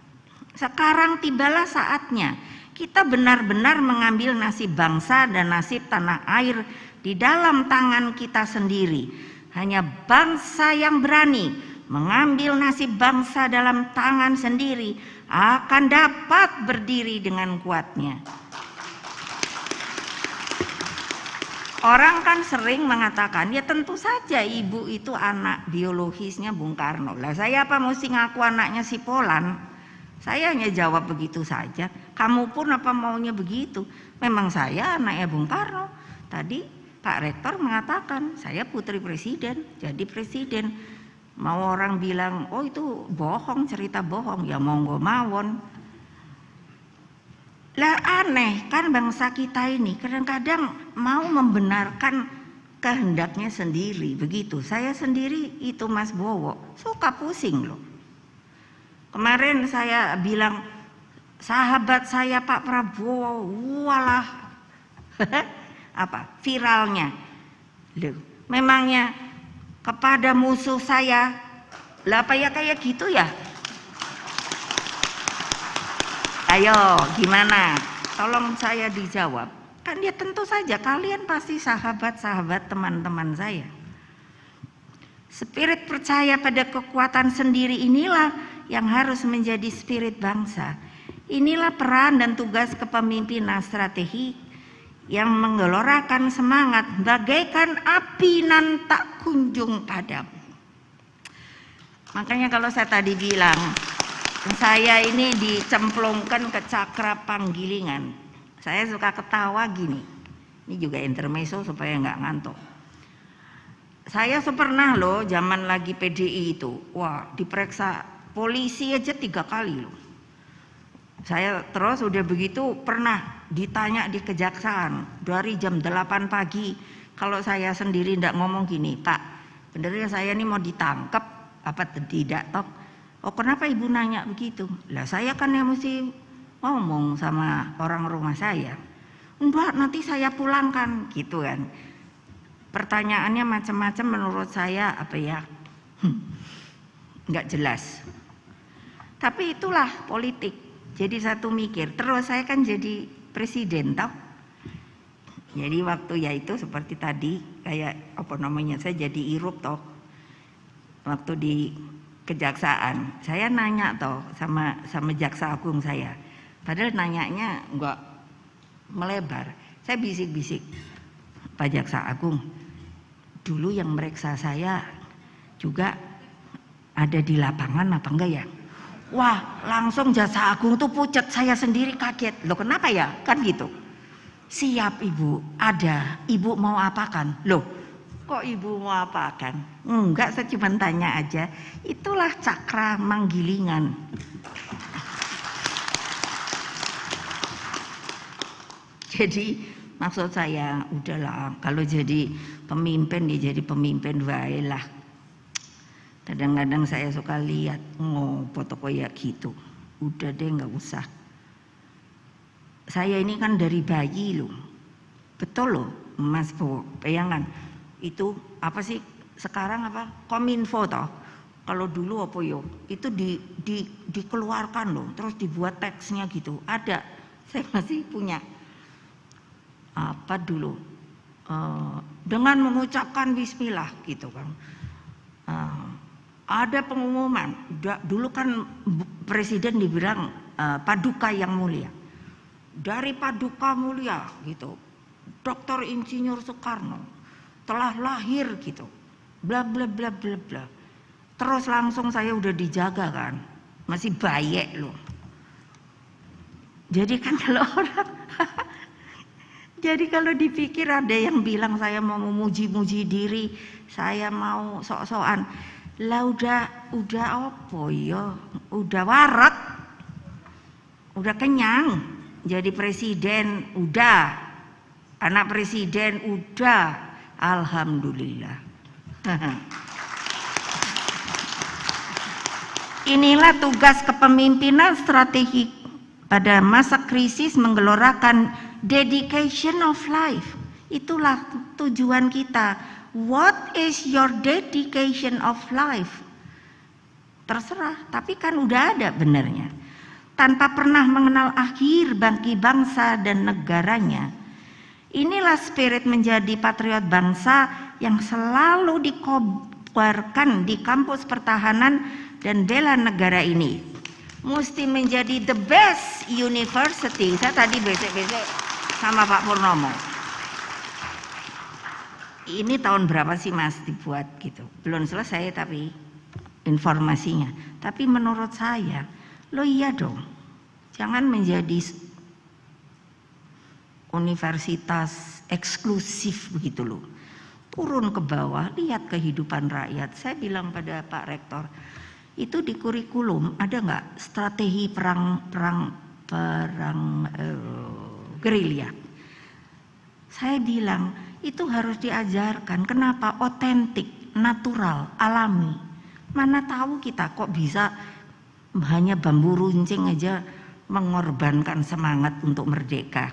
Sekarang tibalah saatnya kita benar-benar mengambil nasib bangsa dan nasib tanah air di dalam tangan kita sendiri. Hanya bangsa yang berani mengambil nasib bangsa dalam tangan sendiri akan dapat berdiri dengan kuatnya. Orang kan sering mengatakan, ya tentu saja ibu itu anak biologisnya Bung Karno. Lah saya apa mesti ngaku anaknya si Polan? Saya hanya jawab begitu saja. Kamu pun apa maunya begitu? Memang saya anaknya Bung Karno. Tadi Pak Rektor mengatakan, saya putri presiden, jadi presiden. Mau orang bilang, oh itu bohong, cerita bohong, ya monggo mawon. Lah aneh kan bangsa kita ini kadang-kadang mau membenarkan kehendaknya sendiri begitu. Saya sendiri itu Mas Bowo suka pusing loh. Kemarin saya bilang sahabat saya Pak Prabowo, walah apa viralnya. Loh, memangnya kepada musuh saya lah apa ya kayak gitu ya? Ayo, gimana? Tolong saya dijawab. Kan ya tentu saja kalian pasti sahabat-sahabat teman-teman saya. Spirit percaya pada kekuatan sendiri inilah yang harus menjadi spirit bangsa. Inilah peran dan tugas kepemimpinan strategi yang menggelorakan semangat bagaikan api nan tak kunjung padam. Makanya kalau saya tadi bilang saya ini dicemplungkan ke cakra panggilingan. Saya suka ketawa gini. Ini juga intermezzo supaya nggak ngantuk. Saya pernah loh zaman lagi PDI itu. Wah diperiksa polisi aja 3 kali loh. Saya terus udah begitu pernah ditanya di kejaksaan. Dari jam 8 pagi. Kalau saya sendiri nggak ngomong gini. Pak benernya saya ini mau ditangkap. Apa tidak toh? Oh kenapa ibu nanya begitu? Lah saya kan yang mesti ngomong sama orang rumah saya. Enggak nanti saya pulangkan gitu kan. Pertanyaannya macam-macam menurut saya apa ya? Enggak jelas. Tapi itulah politik. Jadi satu mikir. Terus saya kan jadi presiden toh. Jadi waktu ya itu seperti tadi kayak apa namanya saya jadi irup toh. Waktu di kejaksaan, saya nanya toh sama jaksa agung saya. Padahal nanyanya enggak melebar. Saya bisik-bisik, Pak Jaksa Agung, dulu yang meriksa saya juga ada di lapangan apa enggak ya? Wah, langsung Jaksa Agung tuh pucat, saya sendiri kaget. Loh kenapa ya? Kan gitu. Siap ibu, ada. Ibu mau apakan? Loh, kok ibu mau apakan? Enggak, saya cuma tanya aja. Itulah cakra manggilingan. Jadi maksud saya udahlah kalau jadi pemimpin ya jadi pemimpin baiklah. Kadang-kadang saya suka lihat foto kayak gitu. Udah deh nggak usah. Saya ini kan dari bayi loh. Betul loh Mas Bo. Bayangkan itu apa sih sekarang apa Kominfo toh. Kalau dulu apa yo itu dikeluarkan loh. Terus dibuat teksnya gitu. Ada. Saya masih punya. Apa dulu dengan mengucapkan bismillah gitu kan ada pengumuman dulu kan presiden dibilang paduka yang mulia dari paduka mulia gitu Dr. Insinyur Soekarno telah lahir gitu bla bla bla bla bla terus langsung saya udah dijaga kan masih bayek loh jadi kan kalau orang jadi kalau dipikir ada yang bilang saya mau memuji-muji diri, saya mau sok-sokan. Lah udah apa ya? Udah warak. Udah kenyang. Jadi presiden udah. Anak presiden udah. Alhamdulillah. Inilah tugas kepemimpinan strategi pada masa krisis menggelorakan dedication of life. Itulah tujuan kita. What is your dedication of life? Terserah, tapi kan udah ada benernya. Tanpa pernah mengenal akhir bagi bangsa dan negaranya. Inilah spirit menjadi patriot bangsa yang selalu dikobarkan di kampus pertahanan dan bela negara ini. Mesti menjadi the best university. Saya tadi besek-besek sama Pak Purnomo. ini tahun berapa sih Mas dibuat gitu? Belum selesai tapi informasinya. Tapi menurut saya, lo iya dong, jangan menjadi universitas eksklusif begitu loh. Turun ke bawah, lihat kehidupan rakyat. Saya bilang pada Pak Rektor, itu di kurikulum ada nggak strategi perang gerilya? Saya bilang itu harus diajarkan. Kenapa? Otentik, natural, alami. Mana tahu kita kok bisa hanya bambu runcing aja mengorbankan semangat untuk merdeka.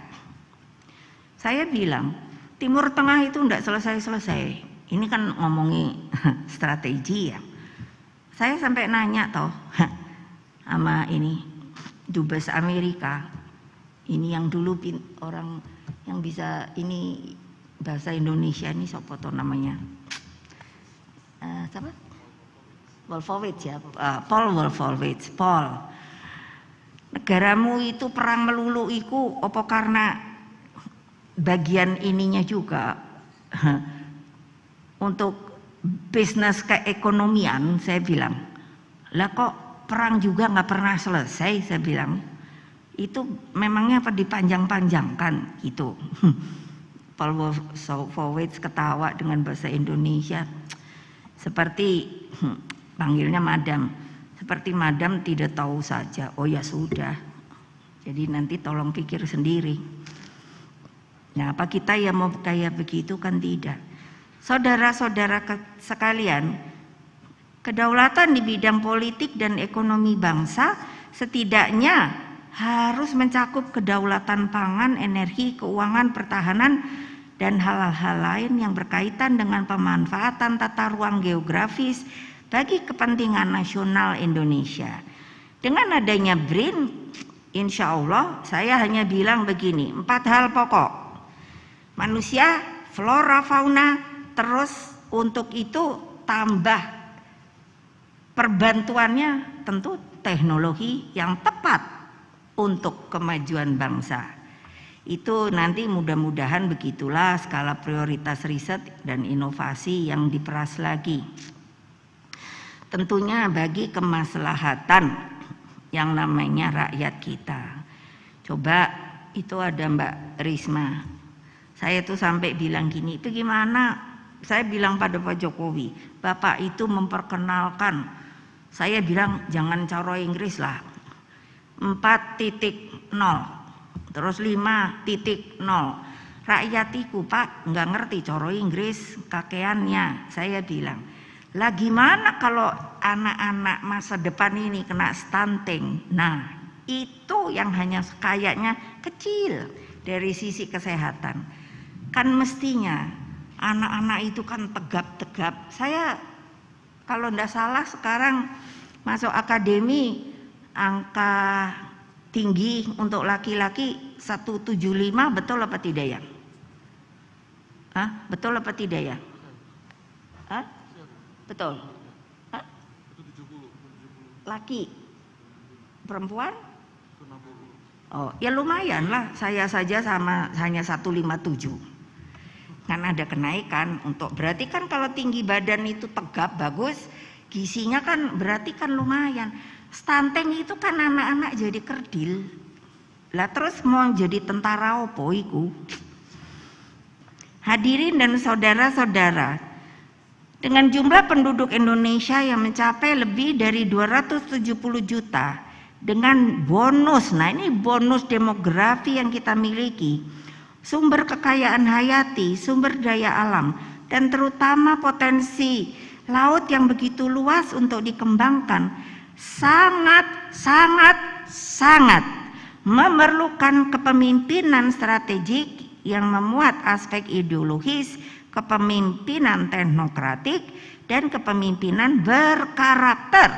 Saya bilang Timur Tengah itu enggak selesai-selesai. Ini kan ngomongi strategi ya. Saya sampai nanya toh sama ini dubes Amerika. Ini yang dulu orang yang bisa ini bahasa Indonesia ini siapa toh namanya? Siapa? Wolfowitz ya, Paul Wolfowitz. Paul, negaramu itu perang melulu iku apa karena bagian ininya juga untuk bisnis keekonomian? Saya bilang, lah kok perang juga nggak pernah selesai? Saya bilang, itu memangnya apa dipanjang-panjangkan gitu. Paul Wolfowitz ketawa dengan bahasa Indonesia seperti panggilnya madam, seperti madam tidak tahu saja. Oh ya sudah, jadi nanti tolong pikir sendiri. Nah, apa kita yang mau kayak begitu? Kan tidak. Saudara-saudara sekalian, kedaulatan di bidang politik dan ekonomi bangsa setidaknya harus mencakup kedaulatan pangan, energi, keuangan, pertahanan, dan hal-hal lain yang berkaitan dengan pemanfaatan tata ruang geografis bagi kepentingan nasional Indonesia. Dengan adanya BRIN, insya Allah saya hanya bilang begini, 4 hal pokok. Manusia, flora, fauna, terus untuk itu tambah perbantuannya tentu teknologi yang tepat untuk kemajuan bangsa. Itu nanti mudah-mudahan begitulah skala prioritas riset dan inovasi yang diperas lagi. Tentunya bagi kemaslahatan yang namanya rakyat kita. Coba itu ada Mbak Risma. Saya tuh sampai bilang gini, itu gimana? Saya bilang pada Pak Jokowi, Bapak itu memperkenalkan. Saya bilang jangan cara Inggris lah. 4.0 terus 5.0. Rakyatiku Pak nggak ngerti cara Inggris kakeannya. Saya bilang, lah gimana kalau anak-anak masa depan ini kena stunting? Nah itu yang hanya kayaknya kecil dari sisi kesehatan. Kan mestinya anak-anak itu kan tegap-tegap. Saya kalau ndak salah sekarang masuk akademi angka tinggi untuk laki-laki 175, betul apa tidak ya? Betul apa tidak ya? Betul. Laki, perempuan? Oh, ya lumayan lah. Saya saja sama hanya 157. Kan ada kenaikan untuk berarti kan kalau tinggi badan itu tegap bagus, gizinya kan berarti kan lumayan. Stunting itu kan anak-anak jadi kerdil. Lah terus mau jadi tentara opo iku? Hadirin dan saudara-saudara, dengan jumlah penduduk Indonesia yang mencapai lebih dari 270 juta dengan bonus, nah ini bonus demografi yang kita miliki, sumber kekayaan hayati, sumber daya alam, dan terutama potensi laut yang begitu luas untuk dikembangkan, sangat memerlukan kepemimpinan strategik yang memuat aspek ideologis, kepemimpinan teknokratik, dan kepemimpinan berkarakter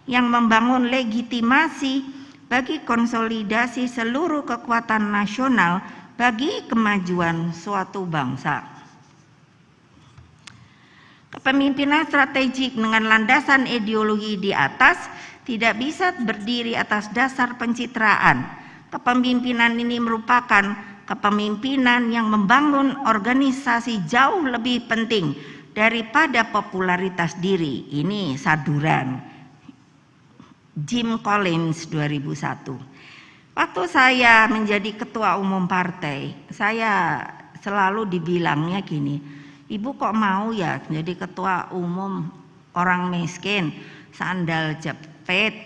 yang membangun legitimasi bagi konsolidasi seluruh kekuatan nasional bagi kemajuan suatu bangsa. Kepemimpinan strategik dengan landasan ideologi di atas tidak bisa berdiri atas dasar pencitraan. Kepemimpinan ini merupakan kepemimpinan yang membangun organisasi jauh lebih penting daripada popularitas diri. Ini saduran Jim Collins 2001. Waktu saya menjadi ketua umum partai, saya selalu dibilangnya gini, ibu kok mau ya jadi ketua umum orang miskin, sandal jepit,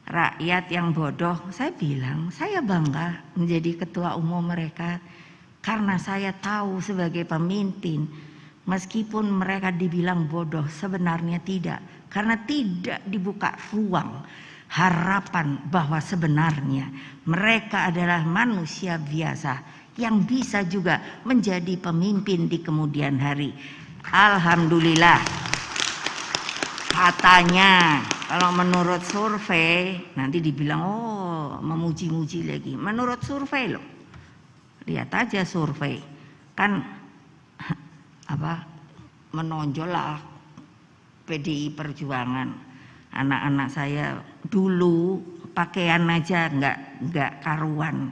rakyat yang bodoh. Saya bilang, saya bangga menjadi ketua umum mereka karena saya tahu sebagai pemimpin, meskipun mereka dibilang bodoh, sebenarnya tidak. Karena tidak dibuka ruang harapan bahwa sebenarnya mereka adalah manusia biasa yang bisa juga menjadi pemimpin di kemudian hari. Alhamdulillah. Katanya kalau menurut survei, nanti dibilang oh memuji-muji lagi. Menurut survei loh, lihat aja survei, kan menonjol lah PDI Perjuangan. Anak-anak saya dulu pakaian aja nggak karuan.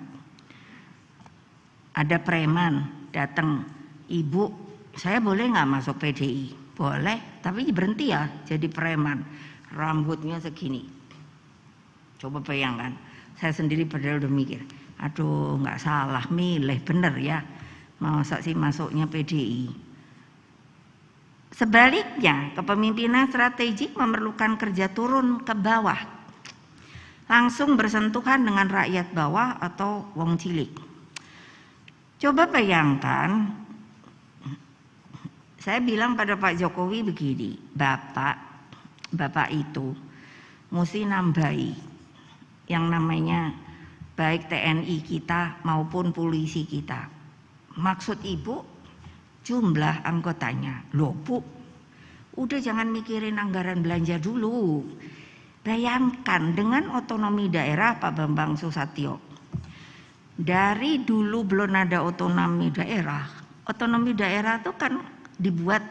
Ada preman datang, ibu saya boleh nggak masuk PDI? Boleh, tapi berhenti ya jadi preman. Rambutnya segini. Coba bayangkan, saya sendiri padahal udah mikir, aduh nggak salah milih, bener ya, masa sih masuknya PDI. Sebaliknya, kepemimpinan strategik memerlukan kerja turun ke bawah, langsung bersentuhan dengan rakyat bawah atau wong cilik. Coba bayangkan, saya bilang pada Pak Jokowi begini, Bapak itu mesti nambahi yang namanya baik TNI kita maupun polisi kita. Maksud Ibu jumlah anggotanya. Loh Bu, udah jangan mikirin anggaran belanja dulu. Bayangkan dengan otonomi daerah Pak Bambang Susatyo. Dari dulu belum ada otonomi daerah. Otonomi daerah itu kan dibuat,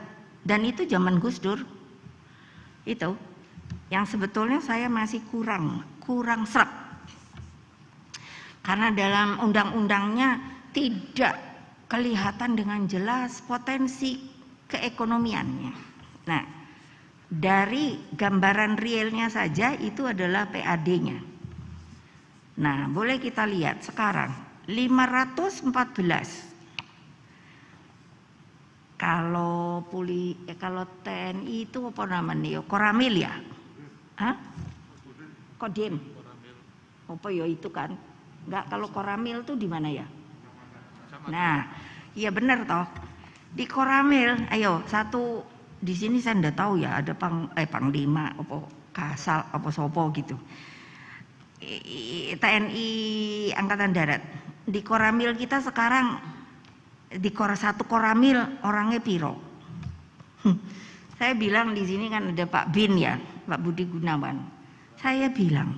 dan itu zaman Gus Dur. Itu yang sebetulnya saya masih kurang sreg. Karena dalam undang-undangnya tidak kelihatan dengan jelas potensi keekonomiannya. Nah, dari gambaran realnya saja itu adalah PAD-nya. Nah, boleh kita lihat sekarang 514. Kalau TNI itu apa namanya? Koramil ya? Hah? Kodim. Apa ya itu kan? Enggak, kalau Koramil tuh di mana ya? Nah, iya benar toh. Di Koramil, ayo satu di sini saya enggak tahu ya, ada panglima apa kasal apa sopo gitu. TNI Angkatan Darat. Di Koramil kita sekarang di satu Koramil orangnya piro. Saya bilang di sini kan ada Pak Bin ya, Pak Budi Gunawan. Saya bilang,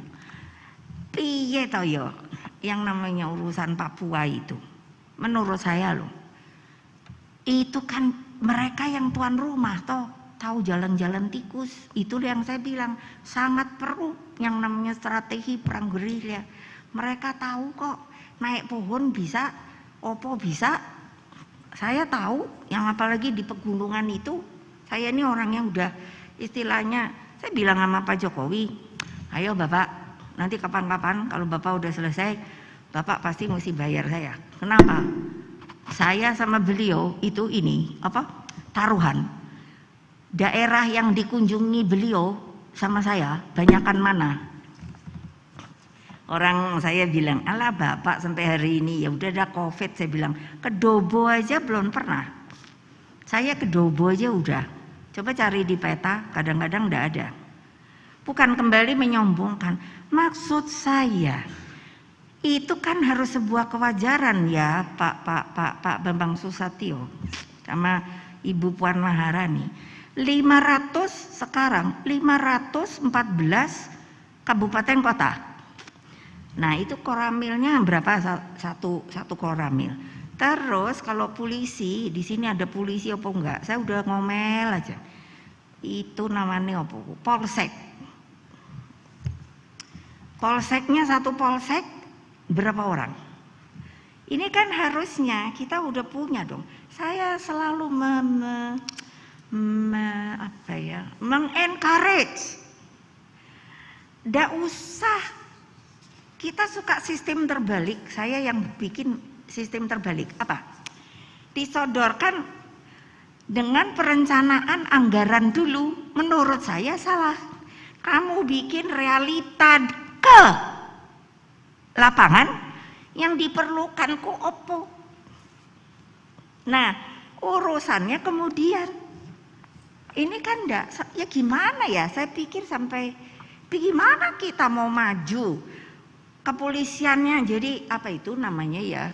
piye toh yo yang namanya urusan Papua itu. Menurut saya loh, itu kan mereka yang tuan rumah toh, tahu jalan-jalan tikus. Itu yang saya bilang sangat perlu yang namanya strategi perang gerilya. Mereka tahu kok naik pohon bisa, opo bisa. Saya tahu, yang apalagi di pegunungan itu, saya ini orang yang udah istilahnya, saya bilang sama Pak Jokowi, ayo Bapak, nanti kapan-kapan kalau Bapak udah selesai, Bapak pasti mesti bayar saya. Kenapa? Saya sama beliau itu taruhan. Daerah yang dikunjungi beliau sama saya, banyakan mana? Orang saya bilang, alah Bapak sampai hari ini ya udah ada COVID, saya bilang, ke Dobo aja belum pernah. Saya ke Dobo aja udah. Coba cari di peta, kadang-kadang enggak ada. Bukan kembali menyombongkan. Maksud saya, itu kan harus sebuah kewajaran ya Pak Bambang Susatyo sama Ibu Puan Maharani. 500 sekarang 514 kabupaten kota. Nah itu koramilnya berapa satu koramil. Terus kalau polisi, di sini ada polisi apa enggak? Saya udah ngomel aja. Itu namanya apa? Polsek. Polseknya satu polsek berapa orang? Ini kan harusnya kita udah punya dong. Saya selalu mengencourage. Nggak usah kita suka sistem terbalik. Saya yang bikin sistem terbalik. Apa? Disodorkan dengan perencanaan anggaran dulu. Menurut saya salah. Kamu bikin realita ke lapangan yang diperlukan ku opo. Nah, urusannya kemudian. Ini kan enggak, ya gimana ya? Saya pikir sampai bagaimana kita mau maju kepolisiannya jadi apa itu namanya ya?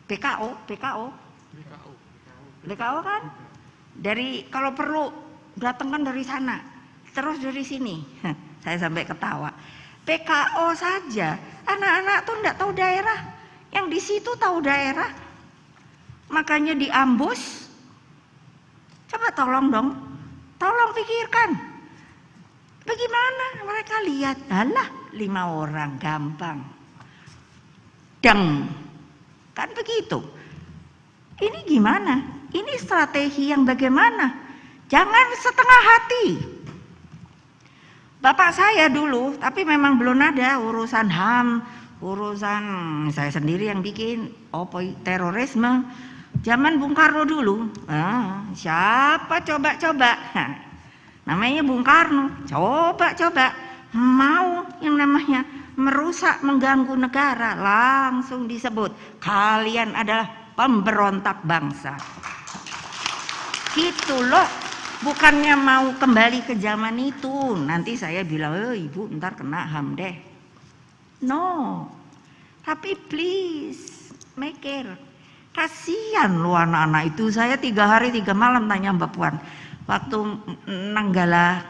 BKO kan? Dari kalau perlu datangkan dari sana, terus dari sini. Saya sampai ketawa. PKO saja, anak-anak tuh enggak tahu daerah, yang di situ tahu daerah, makanya diambus. Coba tolong dong, tolong pikirkan, bagaimana mereka lihat, alah 5 orang gampang, deng, kan begitu. Ini gimana? Ini strategi yang bagaimana? Jangan setengah hati. Bapak saya dulu, tapi memang belum ada urusan HAM, urusan saya sendiri yang bikin terorisme. Zaman Bung Karno dulu, siapa coba-coba, namanya Bung Karno, coba-coba mau yang namanya merusak, mengganggu negara, langsung disebut kalian adalah pemberontak bangsa. Gitu loh. Bukannya mau kembali ke zaman itu, nanti saya bilang, ibu ntar kena HAM deh. No, tapi please make care. Kasihan lo anak-anak itu. Saya 3 hari 3 malam tanya Mbak Puan, waktu Nanggala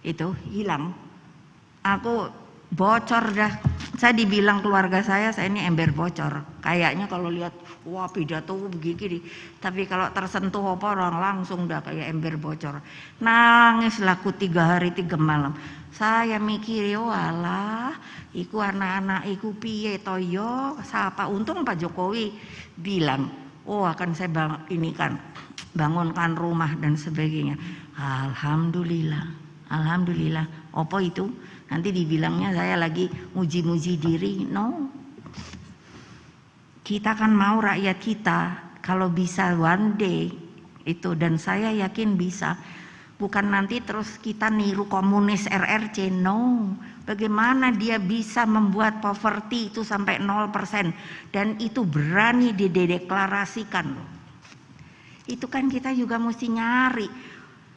itu hilang, aku bocor dah. Saya dibilang keluarga saya ini ember bocor. Kayaknya kalau lihat wah pidato begini, tapi kalau tersentuh apa orang langsung dah kayak ember bocor. Nangis laku 3 hari 3 malam. Saya mikir walah, iku anak-anak iku piye toyo, siapa untung Pak Jokowi bilang, oh akan saya bangunkan rumah dan sebagainya. Alhamdulillah, alhamdulillah. Apa itu? Nanti dibilangnya saya lagi muji-muji diri. No. Kita kan mau rakyat kita kalau bisa one day itu, dan saya yakin bisa. Bukan nanti terus kita niru komunis RRC. No. Bagaimana dia bisa membuat poverty itu sampai 0% dan itu berani dideklarasikan. Itu kan kita juga mesti nyari.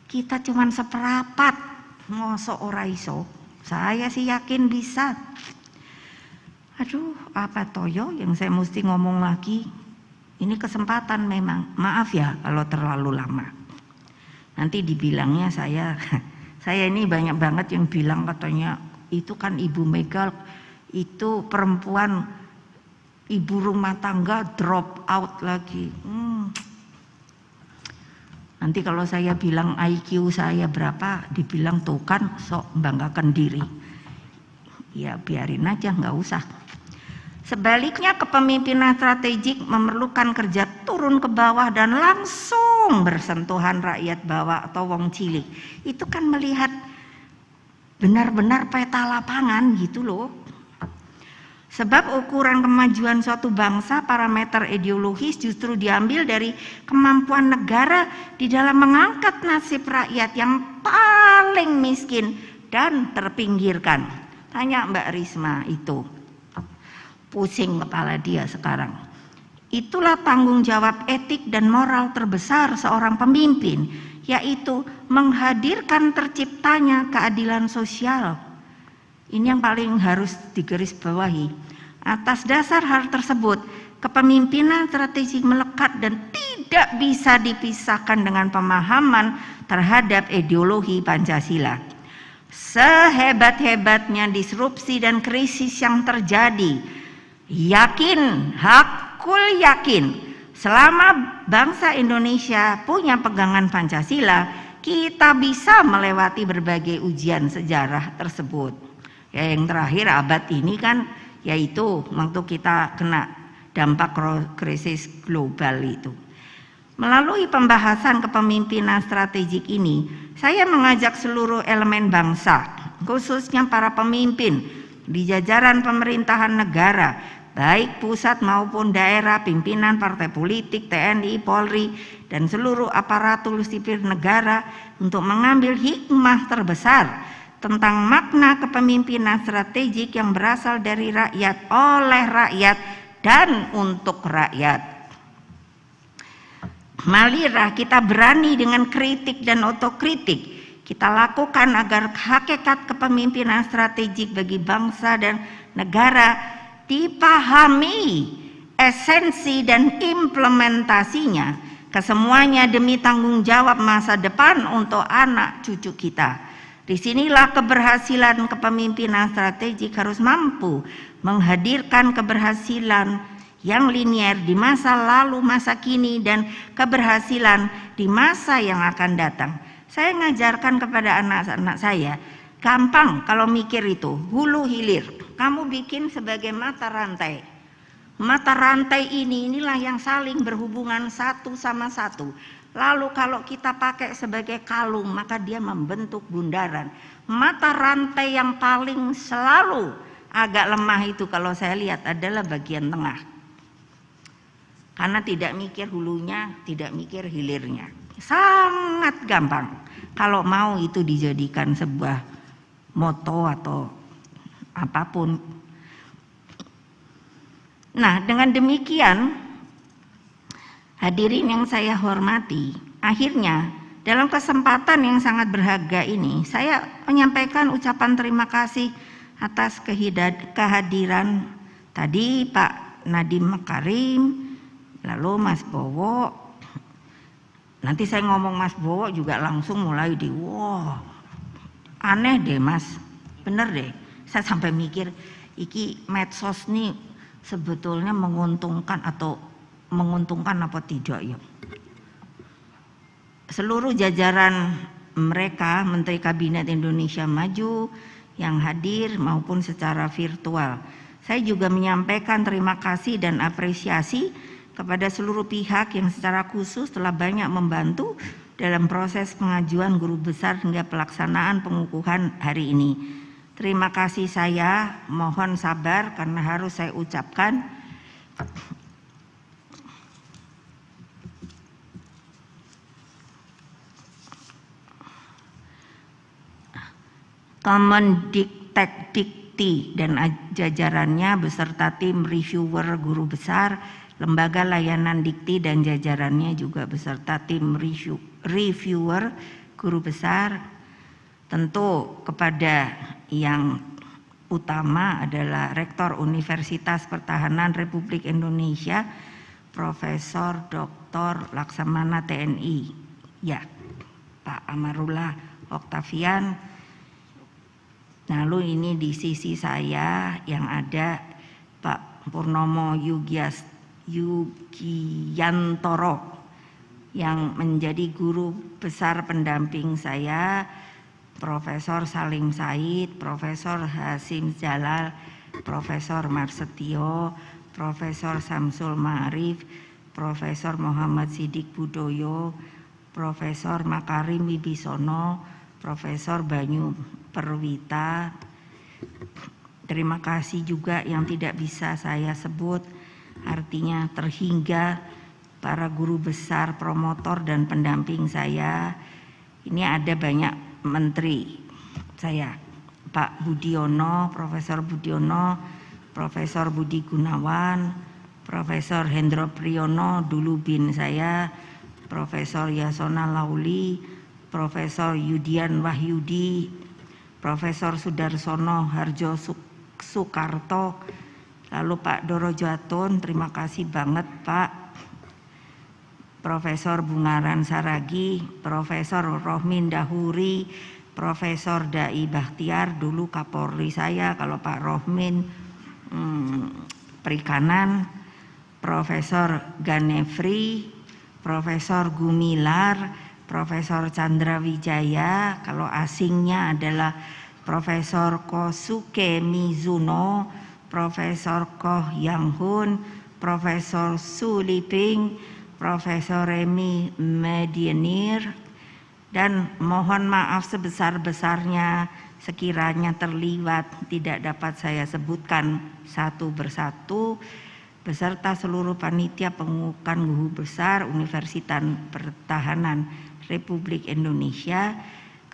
Kita cuman seperapat, mosok ora iso. Saya sih yakin bisa. Aduh, apa toyo yang saya mesti ngomong lagi? Ini kesempatan memang. Maaf ya kalau terlalu lama. Nanti dibilangnya saya ini banyak banget yang bilang katanya itu kan Ibu Mega itu perempuan ibu rumah tangga drop out lagi. Nanti kalau saya bilang IQ saya berapa, dibilang tuh kan sok banggakan diri. Ya biarin aja, nggak usah. Sebaliknya kepemimpinan strategik memerlukan kerja turun ke bawah dan langsung bersentuhan rakyat bawah atau wong cilik. Itu kan melihat benar-benar peta lapangan gitu loh. Sebab ukuran kemajuan suatu bangsa, parameter ideologis justru diambil dari kemampuan negara di dalam mengangkat nasib rakyat yang paling miskin dan terpinggirkan. Tanya Mbak Risma itu, pusing kepala dia sekarang. Itulah tanggung jawab etik dan moral terbesar seorang pemimpin, yaitu menghadirkan terciptanya keadilan sosial. Ini yang paling harus digarisbawahi. Atas dasar hal tersebut, kepemimpinan strategik melekat dan tidak bisa dipisahkan dengan pemahaman terhadap ideologi Pancasila. Sehebat-hebatnya disrupsi dan krisis yang terjadi, hakul yakin, selama bangsa Indonesia punya pegangan Pancasila, kita bisa melewati berbagai ujian sejarah tersebut. Ya, yang terakhir abad ini kan yaitu waktu kita kena dampak krisis global itu. Melalui pembahasan kepemimpinan strategik ini, saya mengajak seluruh elemen bangsa, khususnya para pemimpin di jajaran pemerintahan negara, baik pusat maupun daerah, pimpinan partai politik, TNI, Polri, dan seluruh aparatur sipil negara untuk mengambil hikmah terbesar tentang makna kepemimpinan strategik yang berasal dari rakyat, oleh rakyat, dan untuk rakyat. Marilah kita berani dengan kritik dan otokritik kita lakukan agar hakikat kepemimpinan strategik bagi bangsa dan negara dipahami, esensi dan implementasinya kesemuanya demi tanggung jawab masa depan untuk anak cucu kita. Disinilah keberhasilan kepemimpinan strategik harus mampu menghadirkan keberhasilan yang linier di masa lalu, masa kini, dan keberhasilan di masa yang akan datang. Saya mengajarkan kepada anak-anak saya, gampang kalau mikir itu, hulu hilir. Kamu bikin sebagai mata rantai. Mata rantai inilah yang saling berhubungan satu sama satu. Lalu kalau kita pakai sebagai kalung, maka dia membentuk bundaran. Mata rantai yang paling selalu agak lemah itu kalau saya lihat adalah bagian tengah. Karena tidak mikir hulunya, tidak mikir hilirnya. Sangat gampang kalau mau itu dijadikan sebuah moto atau apapun. Nah, dengan demikian, hadirin yang saya hormati, akhirnya dalam kesempatan yang sangat berharga ini, saya menyampaikan ucapan terima kasih atas kehadiran tadi Pak Nadiem Makarim, lalu Mas Bowo. Nanti saya ngomong Mas Bowo juga langsung mulai wah, aneh deh Mas, bener deh. Saya sampai mikir, iki medsos nih sebetulnya menguntungkan apa tidak ya. Seluruh jajaran mereka, Menteri Kabinet Indonesia Maju yang hadir maupun secara virtual. Saya juga menyampaikan terima kasih dan apresiasi kepada seluruh pihak yang secara khusus telah banyak membantu dalam proses pengajuan guru besar hingga pelaksanaan pengukuhan hari ini. Terima kasih, saya mohon sabar karena harus saya ucapkan. Kemendikti dan jajarannya beserta tim reviewer guru besar, lembaga layanan dikti dan jajarannya juga beserta tim reviewer guru besar. Tentu kepada yang utama adalah Rektor Universitas Pertahanan Republik Indonesia, Profesor Dr. Laksamana TNI, ya, Pak Amarullah Oktavian. Lalu ini di sisi saya yang ada Pak Purnomo Yugiyantoro yang menjadi guru besar pendamping saya, Profesor Salim Said, Profesor Hasim Jalal, Profesor Marsetio, Profesor Samsul Ma'arif, Profesor Muhammad Sidik Budoyo, Profesor Makarim Wibisono, Profesor Banyu Perwita. Terima kasih juga yang tidak bisa saya sebut, artinya terhingga para guru besar, promotor dan pendamping saya. Ini ada banyak menteri saya, Pak Budiono, Profesor Budiono, Profesor Budi Gunawan, Profesor Hendro Priyono, dulu bin saya, Profesor Yasona Lauli, Profesor Yudian Wahyudi, Profesor Sudarsono Harjo Soekarto, lalu Pak Doro Jatun, terima kasih banget Pak, Profesor Bungaran Saragi, Profesor Rohmin Dahuri, Profesor Dai Bahtiar, dulu Kapolri saya, kalau Pak Rohmin Perikanan, Profesor Ganefri, Profesor Gumilar, Profesor Chandra Wijaya, kalau asingnya adalah Profesor Kosuke Mizuno, Profesor Koh Yang Hun, Profesor Su Liping, Profesor Remy Medienir, dan mohon maaf sebesar-besarnya sekiranya terlibat tidak dapat saya sebutkan satu persatu, beserta seluruh panitia pengukuhan Guru Besar Universitas Pertahanan Republik Indonesia,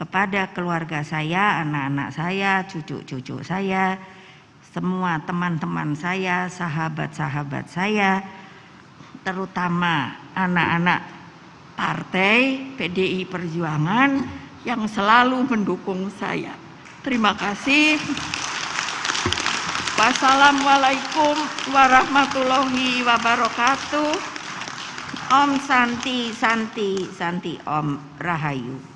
kepada keluarga saya, anak-anak saya, cucu-cucu saya, semua teman-teman saya, sahabat-sahabat saya, terutama anak-anak partai PDI Perjuangan yang selalu mendukung saya. Terima kasih. Wassalamualaikum warahmatullahi wabarakatuh. Om Santi Santi Santi Om Rahayu.